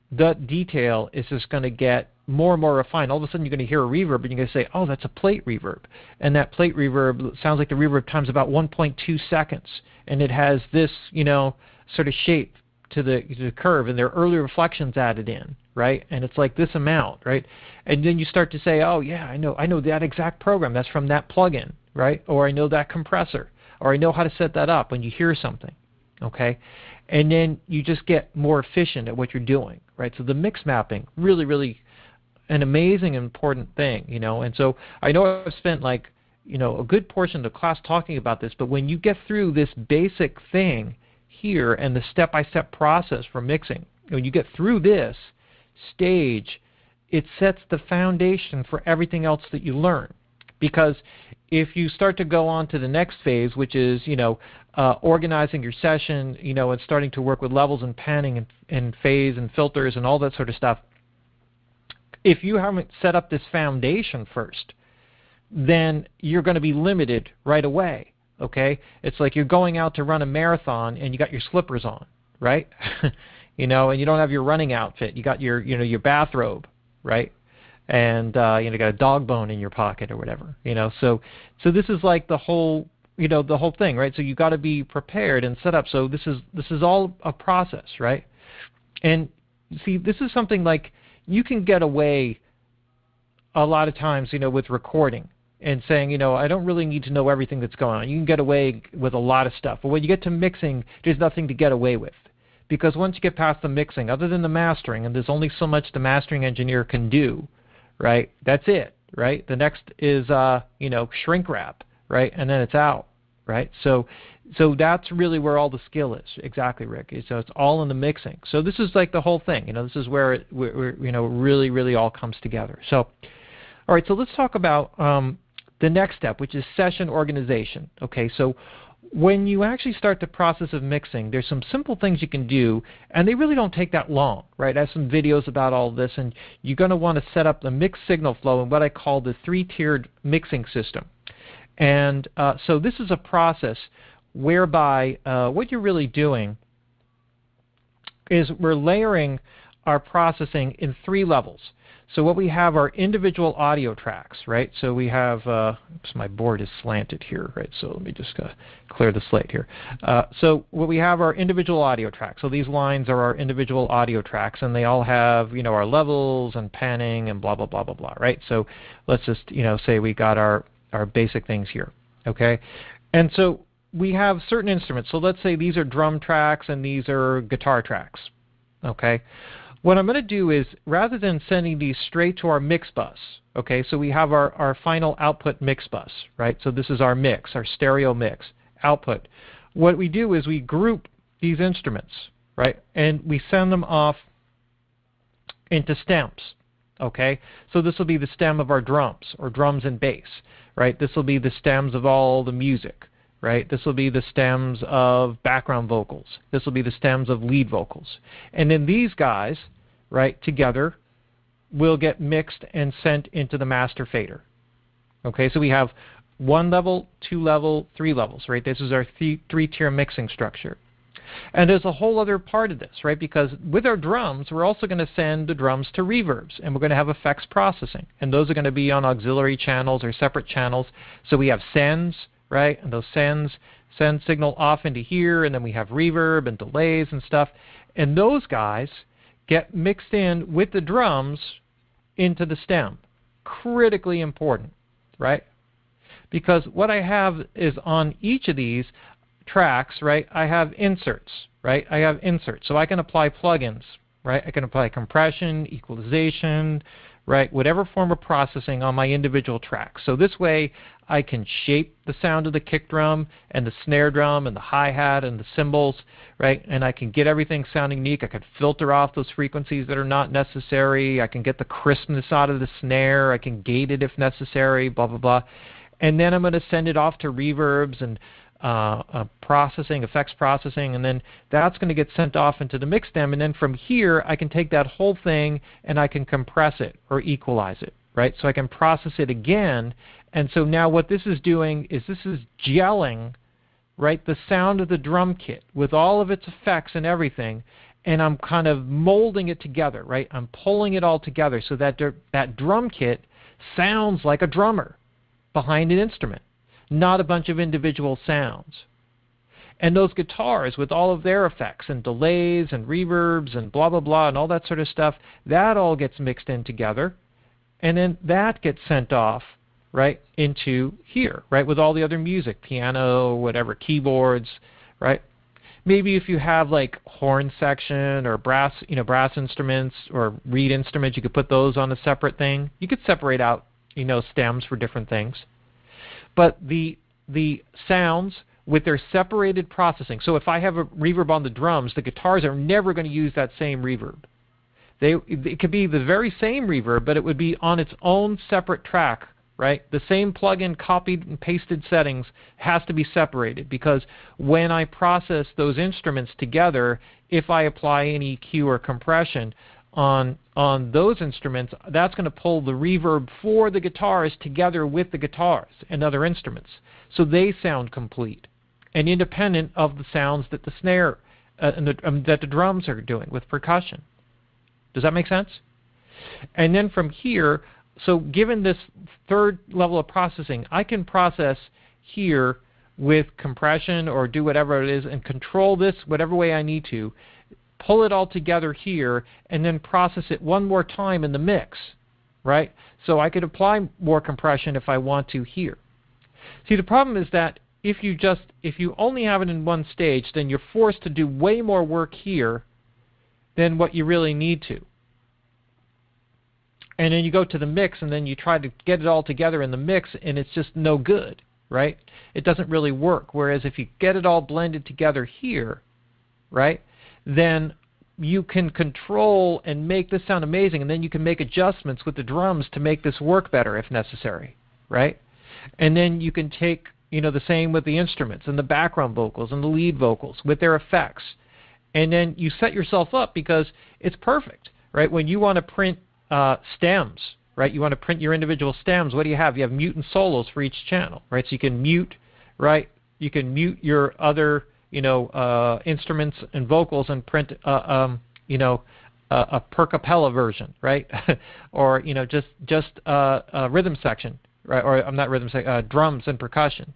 the detail is just going to get more and more refined. All of a sudden you're going to hear a reverb and you're going to say, oh, that's a plate reverb. And that plate reverb sounds like the reverb time's about 1.2 seconds. And it has this, sort of shape to the curve, and there are early reflections added in, right? And it's like this amount, right? And then you start to say, oh yeah, I know that exact program. That's from that plugin, right? Or I know that compressor, or I know how to set that up when you hear something, okay? And then you just get more efficient at what you're doing, right? So the mix mapping, really, really an amazing and important thing, And so I know I've spent a good portion of the class talking about this, but when you get through this basic thing here and the step-by-step process for mixing, when you get through this stage, it sets the foundation for everything else that you learn. Because if you start to go on to the next phase, which is, organizing your session, and starting to work with levels and panning and phase and filters and all that sort of stuff, if you haven't set up this foundation first, then you're going to be limited right away, okay? It's like you're going out to run a marathon and you got your slippers on, right? And you don't have your running outfit. You got your, your bathrobe, right? And you got a dog bone in your pocket or whatever, So this is like the whole, the whole thing, right? So you got to be prepared and set up. So this is all a process, right? And see, this is something like you can get away a lot of times, with recording and saying, I don't really need to know everything that's going on. You can get away with a lot of stuff. But when you get to mixing, there's nothing to get away with. Because once you get past the mixing, other than the mastering, and there's only so much the mastering engineer can do, right? That's it, right? The next is, shrink wrap, right? And then it's out, right? So that's really where all the skill is. Exactly, Rick. So it's all in the mixing. So this is like the whole thing. This is where it really, really all comes together. So, all right. So let's talk about the next step, which is session organization. Okay. So when you actually start the process of mixing, there's some simple things you can do, and they really don't take that long, right? I have some videos about all this, and you're going to want to set up the mixed signal flow in what I call the 3-tiered mixing system. And so this is a process whereby what you're really doing is we're layering our processing in 3 levels. So what we have are individual audio tracks, right? So we have, oops, my board is slanted here, right? So let me just clear the slate here. So what we have are individual audio tracks. So these lines are our individual audio tracks, and they all have, our levels and panning and blah, blah, blah, blah, blah, right? So let's just, say we got our basic things here, okay? And so we have certain instruments. So let's say these are drum tracks and these are guitar tracks, okay? What I'm going to do is, rather than sending these straight to our mix bus, okay, so we have our final output mix bus, right? So this is our mix, our stereo mix output. What we do is we group these instruments, right, and we send them off into stems, okay? So this will be the stem of our drums, or drums and bass, right? This will be the stems of all the music, right? This will be the stems of background vocals. This will be the stems of lead vocals. And then these guys, right, together will get mixed and sent into the master fader. Okay, so we have 1 level, 2 level, 3 levels, right? This is our 3-tier mixing structure. And there's a whole other part of this, right? Because with our drums, we're also going to send the drums to reverbs, and we're going to have effects processing. And those are going to be on auxiliary channels or separate channels. So we have sends, right? And those send signal off into here, and then we have reverb and delays and stuff. And those guys get mixed in with the drums into the stem. Critically important, right? Because what I have is on each of these tracks, right, I have inserts, right? I have inserts. So I can apply plugins, right? I can apply compression, equalization, right, whatever form of processing on my individual tracks. So this way I can shape the sound of the kick drum and the snare drum and the hi-hat and the cymbals, right, and I can get everything sounding unique. I can filter off those frequencies that are not necessary. I can get the crispness out of the snare. I can gate it if necessary, blah, blah, blah. And then I'm going to send it off to reverbs and processing, effects processing, and then that's going to get sent off into the mix stem, and then from here I can take that whole thing and I can compress it or equalize it, right? So I can process it again, and so now what this is doing is this is gelling, right, the sound of the drum kit with all of its effects and everything, and I'm kind of molding it together, right? I'm pulling it all together so that that drum kit sounds like a drummer behind an instrument, not a bunch of individual sounds. And those guitars with all of their effects and delays and reverbs and blah, blah, blah, and all that sort of stuff, that all gets mixed in together. And then that gets sent off, right, into here, right, with all the other music, piano, whatever, keyboards, right? Maybe if you have like horn section or brass, brass instruments or reed instruments, you could put those on a separate thing. You could separate out, stems for different things. But the sounds with their separated processing. So if I have a reverb on the drums, the guitars are never going to use that same reverb. It could be the very same reverb, but it would be on its own separate track, right? The same plugin copied and pasted settings has to be separated, because when I process those instruments together, if I apply any EQ or compression on those instruments, that's going to pull the reverb for the guitars together with the guitars and other instruments, so they sound complete and independent of the sounds that the snare that the drums are doing with percussion. Does that make sense? And then from here, so given this third level of processing, I can process here with compression or do whatever it is and control this whatever way I need to, pull it all together here, and then process it one more time in the mix, right? So I could apply more compression if I want to here. See, the problem is that if you only have it in one stage, then you're forced to do way more work here than what you really need to. And then you go to the mix, and then you try to get it all together in the mix, and it's just no good, right? It doesn't really work. Whereas if you get it all blended together here, right, then you can control and make this sound amazing, and then you can make adjustments with the drums to make this work better if necessary, right? And then you can take, the same with the instruments and the background vocals and the lead vocals with their effects. And then you set yourself up because it's perfect, right? When you want to print stems, right? You want to print your individual stems. What do you have? You have mute and solos for each channel, right? So you can mute, right? You can mute your other, instruments and vocals and print, a per cappella version, right? Or just a rhythm section, right? Or I'm not rhythm section, drums and percussion,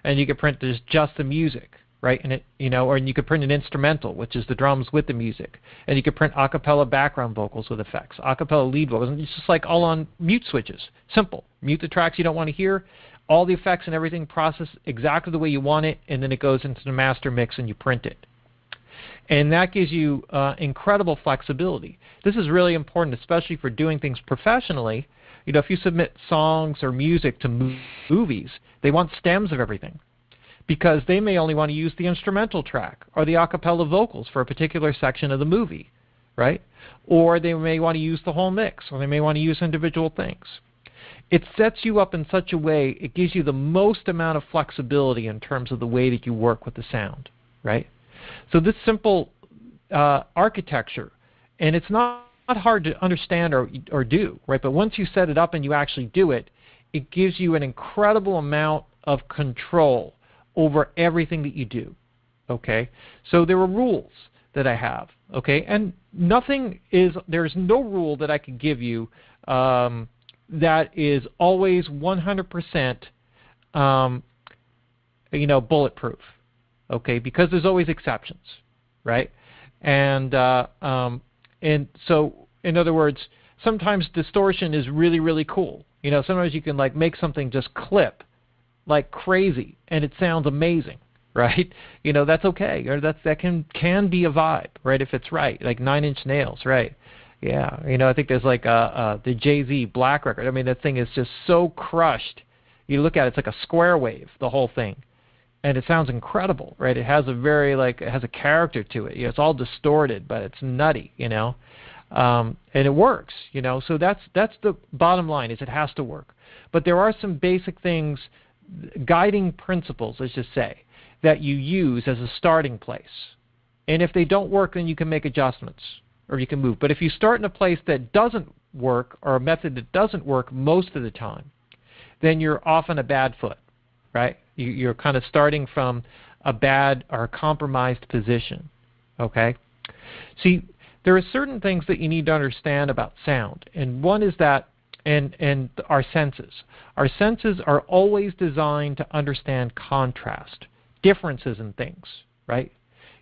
and you can print just the music. Right, and or you could print an instrumental, which is the drums with the music, and you could print a cappella background vocals with effects, a cappella lead vocals, and it's just like all on mute switches. Simple. Mute the tracks you don't want to hear, all the effects and everything processed exactly the way you want it, and then it goes into the master mix and you print it. And that gives you incredible flexibility. This is really important, especially for doing things professionally. If you submit songs or music to movies, they want stems of everything, because they may only want to use the instrumental track or the a cappella vocals for a particular section of the movie, right? Or they may want to use the whole mix, or they may want to use individual things. It sets you up in such a way, it gives you the most amount of flexibility in terms of the way that you work with the sound, right? So this simple architecture, and it's not hard to understand or do, right? But once you set it up and you actually do it, it gives you an incredible amount of control over everything that you do, okay? So there are rules that I have, okay? And there's no rule that I could give you that is always 100%, bulletproof, okay? Because there's always exceptions, right? And so, in other words, sometimes distortion is really, really cool. Sometimes you can make something just clip like crazy, and it sounds amazing, right? That's okay, or that can be a vibe, right? If it's right, like Nine Inch Nails, right? Yeah, I think there's the Jay-Z Black record. I mean, that thing is just so crushed. You look at it, it's like a square wave, the whole thing, and it sounds incredible, right? It has a very it has a character to it. It's all distorted, but it's nutty, and it works, So that's the bottom line, is it has to work. But there are some basic things, guiding principles, let's just say, that you use as a starting place. And if they don't work, then you can make adjustments or you can move. But if you start in a place that doesn't work, or a method that doesn't work most of the time, then you're off on a bad foot, right? You're kind of starting from a bad or a compromised position, okay? See, there are certain things that you need to understand about sound, and one is that and our senses. Our senses are always designed to understand contrast, differences in things, right?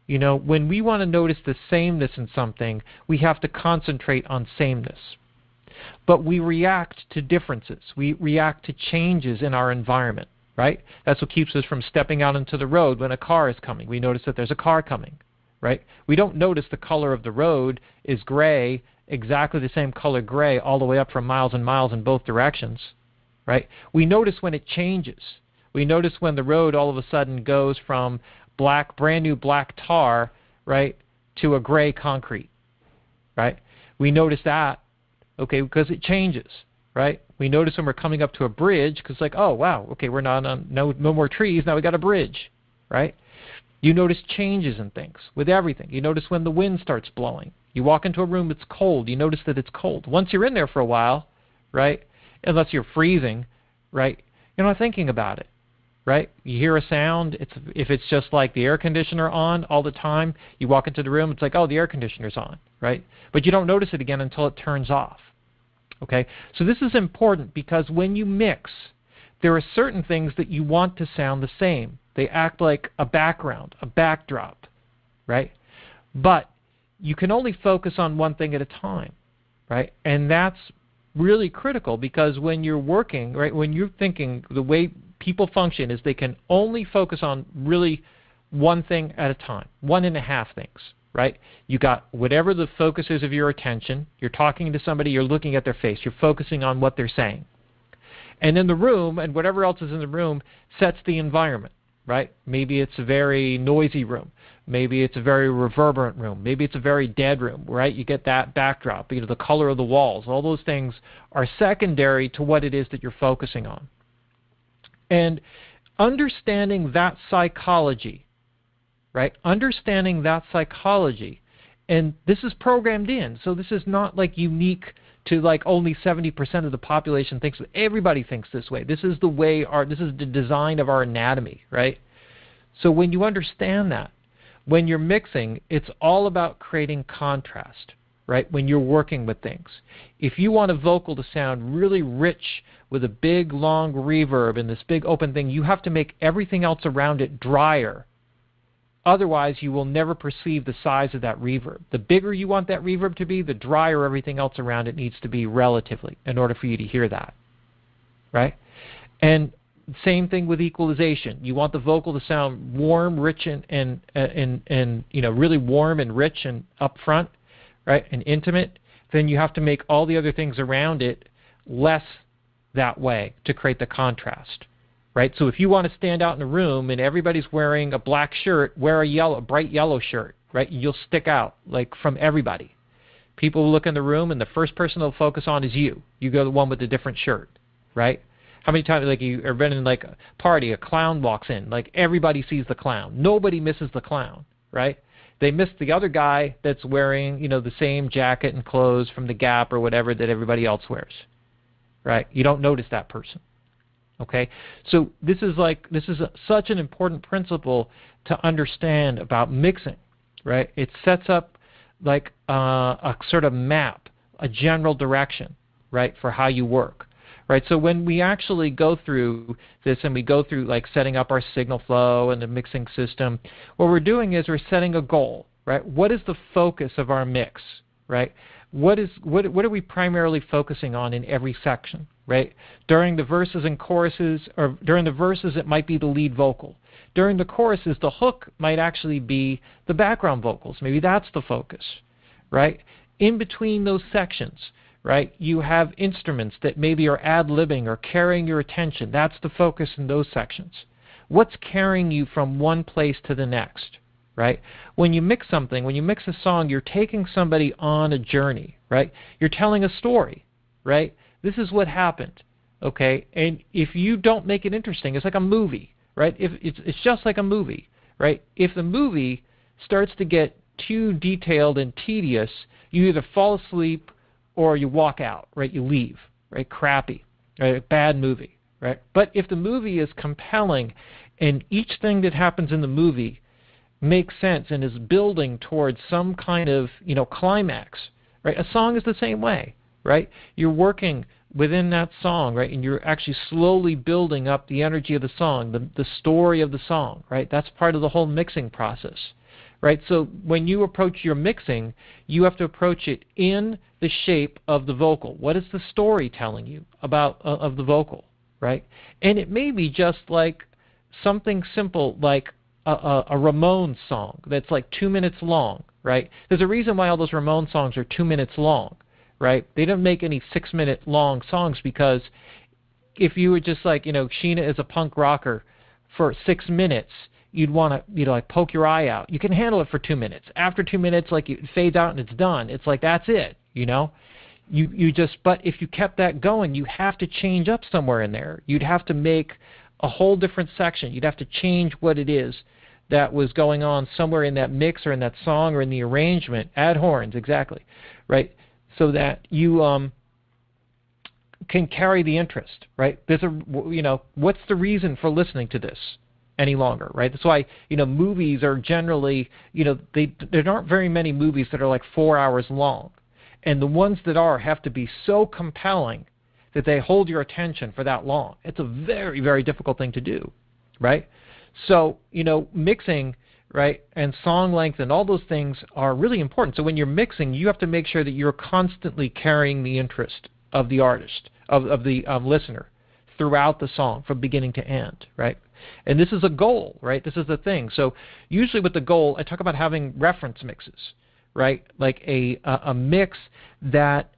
When we want to notice the sameness in something, we have to concentrate on sameness. But we react to differences. We react to changes in our environment, right? That's what keeps us from stepping out into the road when a car is coming. We notice that there's a car coming, right? We don't notice the color of the road is gray, exactly the same color gray all the way up for miles and miles in both directions, right? We notice when it changes. We notice when the road all of a sudden goes from brand new black tar, right, to a gray concrete, right? We notice that, okay, because it changes, right? We notice when we're coming up to a bridge because like, oh, wow, okay, we're not on, no more trees, now we got a bridge, right? You notice changes in things with everything. You notice when the wind starts blowing. You walk into a room that's cold, you notice that it's cold. Once you're in there for a while, right, unless you're freezing, right, you're not thinking about it, right? You hear a sound, if it's just like the air conditioner on all the time, you walk into the room, it's like, oh, the air conditioner's on, right? But you don't notice it again until it turns off, okay? So this is important because when you mix, there are certain things that you want to sound the same. They act like a background, a backdrop, right? But you can only focus on one thing at a time, right? And that's really critical because when you're working, right, when you're thinking, the way people function is they can only focus on really one thing at a time, 1.5 things, right? You got whatever the focus is of your attention. You're talking to somebody, you're looking at their face, you're focusing on what they're saying. And then the room and whatever else is in the room sets the environment, right? Maybe it's a very noisy room. Maybe it's a very reverberant room. Maybe it's a very dead room, right? You get that backdrop, you know, the color of the walls. All those things are secondary to what it is that you're focusing on. And understanding that psychology, right? Understanding that psychology, and this is programmed in, so this is not like unique to like only 70% of the population thinks. Everybody thinks this way. This is the way this is the design of our anatomy, right? So when you understand that, when you're mixing, it's all about creating contrast, right? When you're working with things. If you want a vocal to sound really rich with a big, long reverb and this big open thing, you have to make everything else around it drier. Otherwise, you will never perceive the size of that reverb. The bigger you want that reverb to be, the drier everything else around it needs to be relatively in order for you to hear that, right? And same thing with equalization. You want the vocal to sound warm, rich, and you know, really warm and rich and up front, right, and intimate. Then you have to make all the other things around it less that way to create the contrast. Right? So if you want to stand out in a room and everybody's wearing a black shirt, wear a bright yellow shirt, right? You'll stick out like from everybody. People will look in the room and the first person they'll focus on is you. You go the one with the different shirt, right? How many times, like, you have been in like a party, a clown walks in, like everybody sees the clown. Nobody misses the clown, right? They miss the other guy that's wearing, you know, the same jacket and clothes from the Gap or whatever that everybody else wears, right? You don't notice that person. Okay, so this is such an important principle to understand about mixing, right? It sets up like a sort of map, a general direction, right, for how you work, right? So when we actually go through this and we go through like setting up our signal flow and the mixing system, what we're doing is we're setting a goal, right? What is the focus of our mix, right? What are we primarily focusing on in every section, right? During the verses and choruses, or during the verses it might be the lead vocal. During the choruses, the hook might actually be the background vocals. Maybe that's the focus, right? In between those sections, right, you have instruments that maybe are ad-libbing or carrying your attention. That's the focus in those sections. What's carrying you from one place to the next? Right? When you mix something, when you mix a song, you're taking somebody on a journey, right? You're telling a story, right? This is what happened, okay? And if you don't make it interesting, it's like a movie, right? It's just like a movie, right? If the movie starts to get too detailed and tedious, you either fall asleep or you walk out, right? You leave, right? Crappy, right? A bad movie, right? But if the movie is compelling and each thing that happens in the movie makes sense and is building towards some kind of, you know, climax, right? A song is the same way, right? You're working within that song, right? And you're actually slowly building up the energy of the song, the story of the song, right? That's part of the whole mixing process, right? So when you approach your mixing, you have to approach it in the shape of the vocal. What is the story telling you about of the vocal, right? And it may be just like something simple like a Ramones song that's like 2 minutes long, right? There's a reason why all those Ramones songs are 2 minutes long, right? They don't make any 6-minute long songs because if you were just like, you know, Sheena is a punk rocker for 6 minutes, you'd want to, you know, like poke your eye out. You can handle it for 2 minutes. After 2 minutes, like it fades out and it's done. It's like, that's it, you know? But if you kept that going, you have to change up somewhere in there. You'd have to make a whole different section. You'd have to change what it is that was going on somewhere in that mix or in that song or in the arrangement. Add horns, exactly, right? So that you can carry the interest, right? There's what's the reason for listening to this any longer, right? That's why, movies are generally, there aren't very many movies that are like 4 hours long. And the ones that have to be so compelling that they hold your attention for that long. It's a very, very difficult thing to do, right? So, mixing, right, and song length and all those things are really important. So when you're mixing, you have to make sure that you're constantly carrying the interest of the artist, of the listener, throughout the song from beginning to end, right? And this is a goal, right? This is the thing. So usually with the goal, I talk about having reference mixes, right? Like a mix that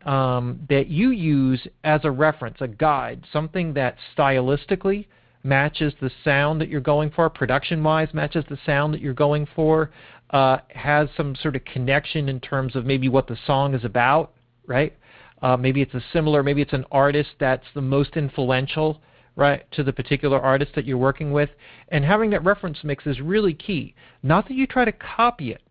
you use as a reference, a guide, something that stylistically matches the sound that you're going for, production-wise matches the sound that you're going for, has some sort of connection in terms of maybe what the song is about, right? Maybe it's maybe it's an artist that's the most influential, right, to the particular artist that you're working with. And having that reference mix is really key. Not that you try to copy it.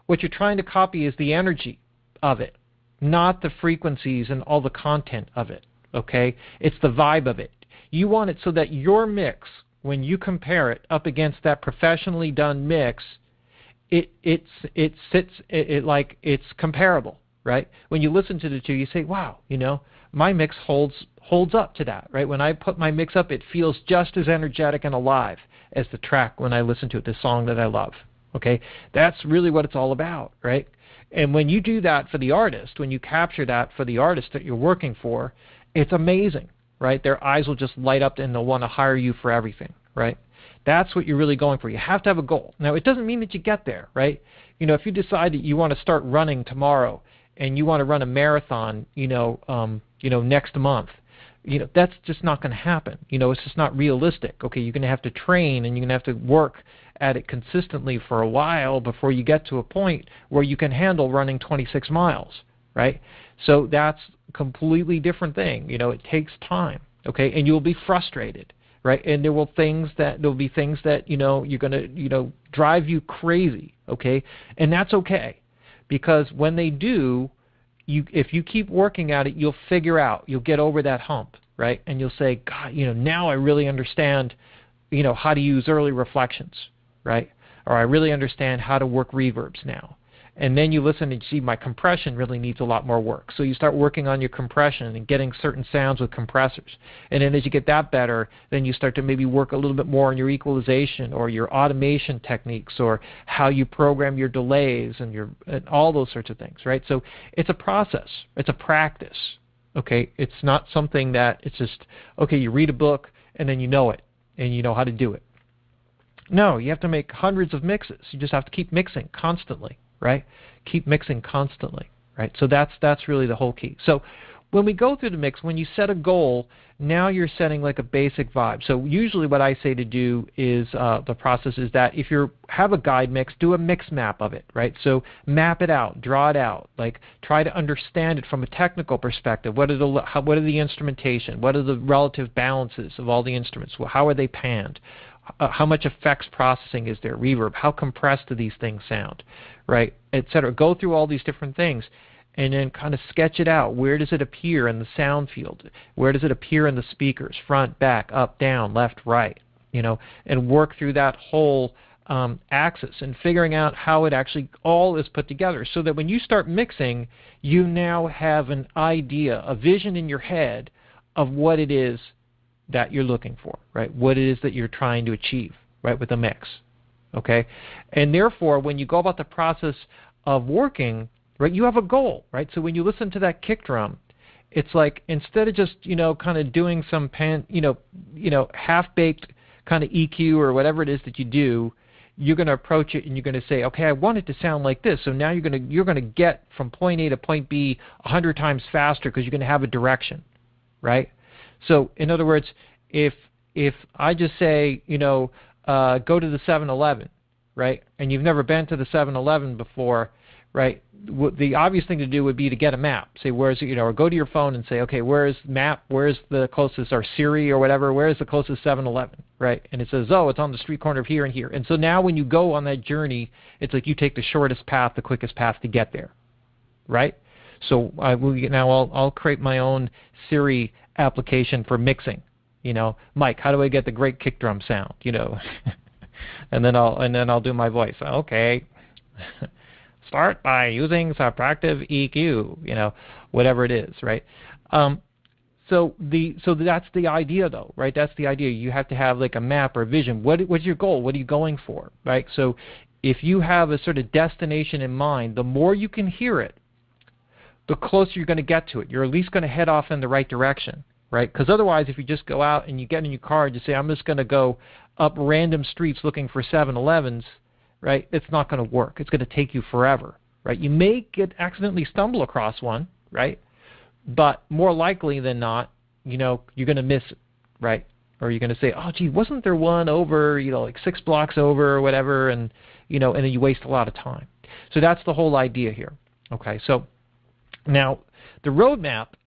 What you're trying to copy is the energy of it, not the frequencies and all the content of it, okay? It's the vibe of it. You want it so that your mix, when you compare it up against that professionally done mix, it sits like it's comparable, right? When you listen to the two, you say, wow, my mix holds up to that, right? When I put my mix up, it feels just as energetic and alive as the track when I listen to it, the song that I love. Okay, that's really what it's all about, right? And when you do that for the artist, when you capture that for the artist that you're working for, it's amazing, right? Their eyes will just light up and they'll want to hire you for everything, right? That's what you're really going for. You have to have a goal. Now, it doesn't mean that you get there, right? If you decide that you want to start running tomorrow and you want to run a marathon, next month, that's just not going to happen. It's just not realistic. Okay, you're going to have to train and you're going to have to work at it consistently for a while before you get to a point where you can handle running 26 miles, right? So that's a completely different thing. It takes time, okay? And you'll be frustrated, right? And there'll be things that, you're going to, drive you crazy, okay? And that's okay, because when they do, if you keep working at it, you'll figure out, you'll get over that hump, right? And you'll say, God, now I really understand, how to use early reflections, right? Or I really understand how to work reverbs now. And then you listen and see my compression really needs a lot more work. So you start working on your compression and getting certain sounds with compressors. And then as you get that better, then you start to maybe work a little bit more on your equalization or your automation techniques or how you program your delays and all those sorts of things, right? So it's a process. It's a practice, okay? It's not something that it's just, okay, you read a book and then you know it and you know how to do it. No, you have to make hundreds of mixes. You just have to keep mixing constantly, right? Keep mixing constantly, right? So that's really the whole key. So when we go through the mix, when you set a goal, now you're setting like a basic vibe. So usually what I say to do is the process is that if you have a guide mix, do a mix map of it, right? So map it out, draw it out, like try to understand it from a technical perspective. What are the instrumentation? What are the relative balances of all the instruments? Well, how are they panned? How much effects processing is there? Reverb? How compressed do these things sound? Right? Etc. Go through all these different things and then kind of sketch it out. Where does it appear in the sound field? Where does it appear in the speakers? Front, back, up, down, left, right. And work through that whole axis and figuring out how it actually all is put together so that when you start mixing, you now have an idea, a vision in your head of what it is that you're looking for, right? What it is that you're trying to achieve, right, with a mix, okay? And therefore, when you go about the process of working, right, you have a goal, right? So when you listen to that kick drum, it's like instead of just, kind of doing some half-baked kind of EQ or whatever it is that you do, you're going to approach it and you're going to say, okay, I want it to sound like this. So now you're going to get from point A to point B 100 times faster because you're going to have a direction, right? So, in other words, if I just say, go to the 7-Eleven, right, and you've never been to the 7-Eleven before, right? The obvious thing to do would be to get a map. Say, where's, or go to your phone and say, okay, where's map? Where's the closest, or Siri or whatever? Where's the closest 7-Eleven, right? And it says, oh, it's on the street corner of here and here. And so now when you go on that journey, it's like you take the shortest path, the quickest path to get there, right? So I'll create my own Siri application for mixing. Mike, how do I get the great kick drum sound? And then I'll do my voice. Okay. Start by using subtractive EQ, whatever it is, right? So that's the idea, though, right? That's the idea. You have to have like a map or a vision. What's your goal? What are you going for, right? So if you have a sort of destination in mind, the more you can hear it, the closer you're going to get to it. You're at least going to head off in the right direction, right? Because otherwise, if you just go out and you get in your car and you say, I'm just going to go up random streets looking for 7-Elevens, right, it's not going to work. It's going to take you forever, right? You may accidentally stumble across one, right? But more likely than not, you're going to miss it, right? Or you're going to say, oh, gee, wasn't there one over, like 6 blocks over or whatever, and then you waste a lot of time. So that's the whole idea here, okay? So now the roadmap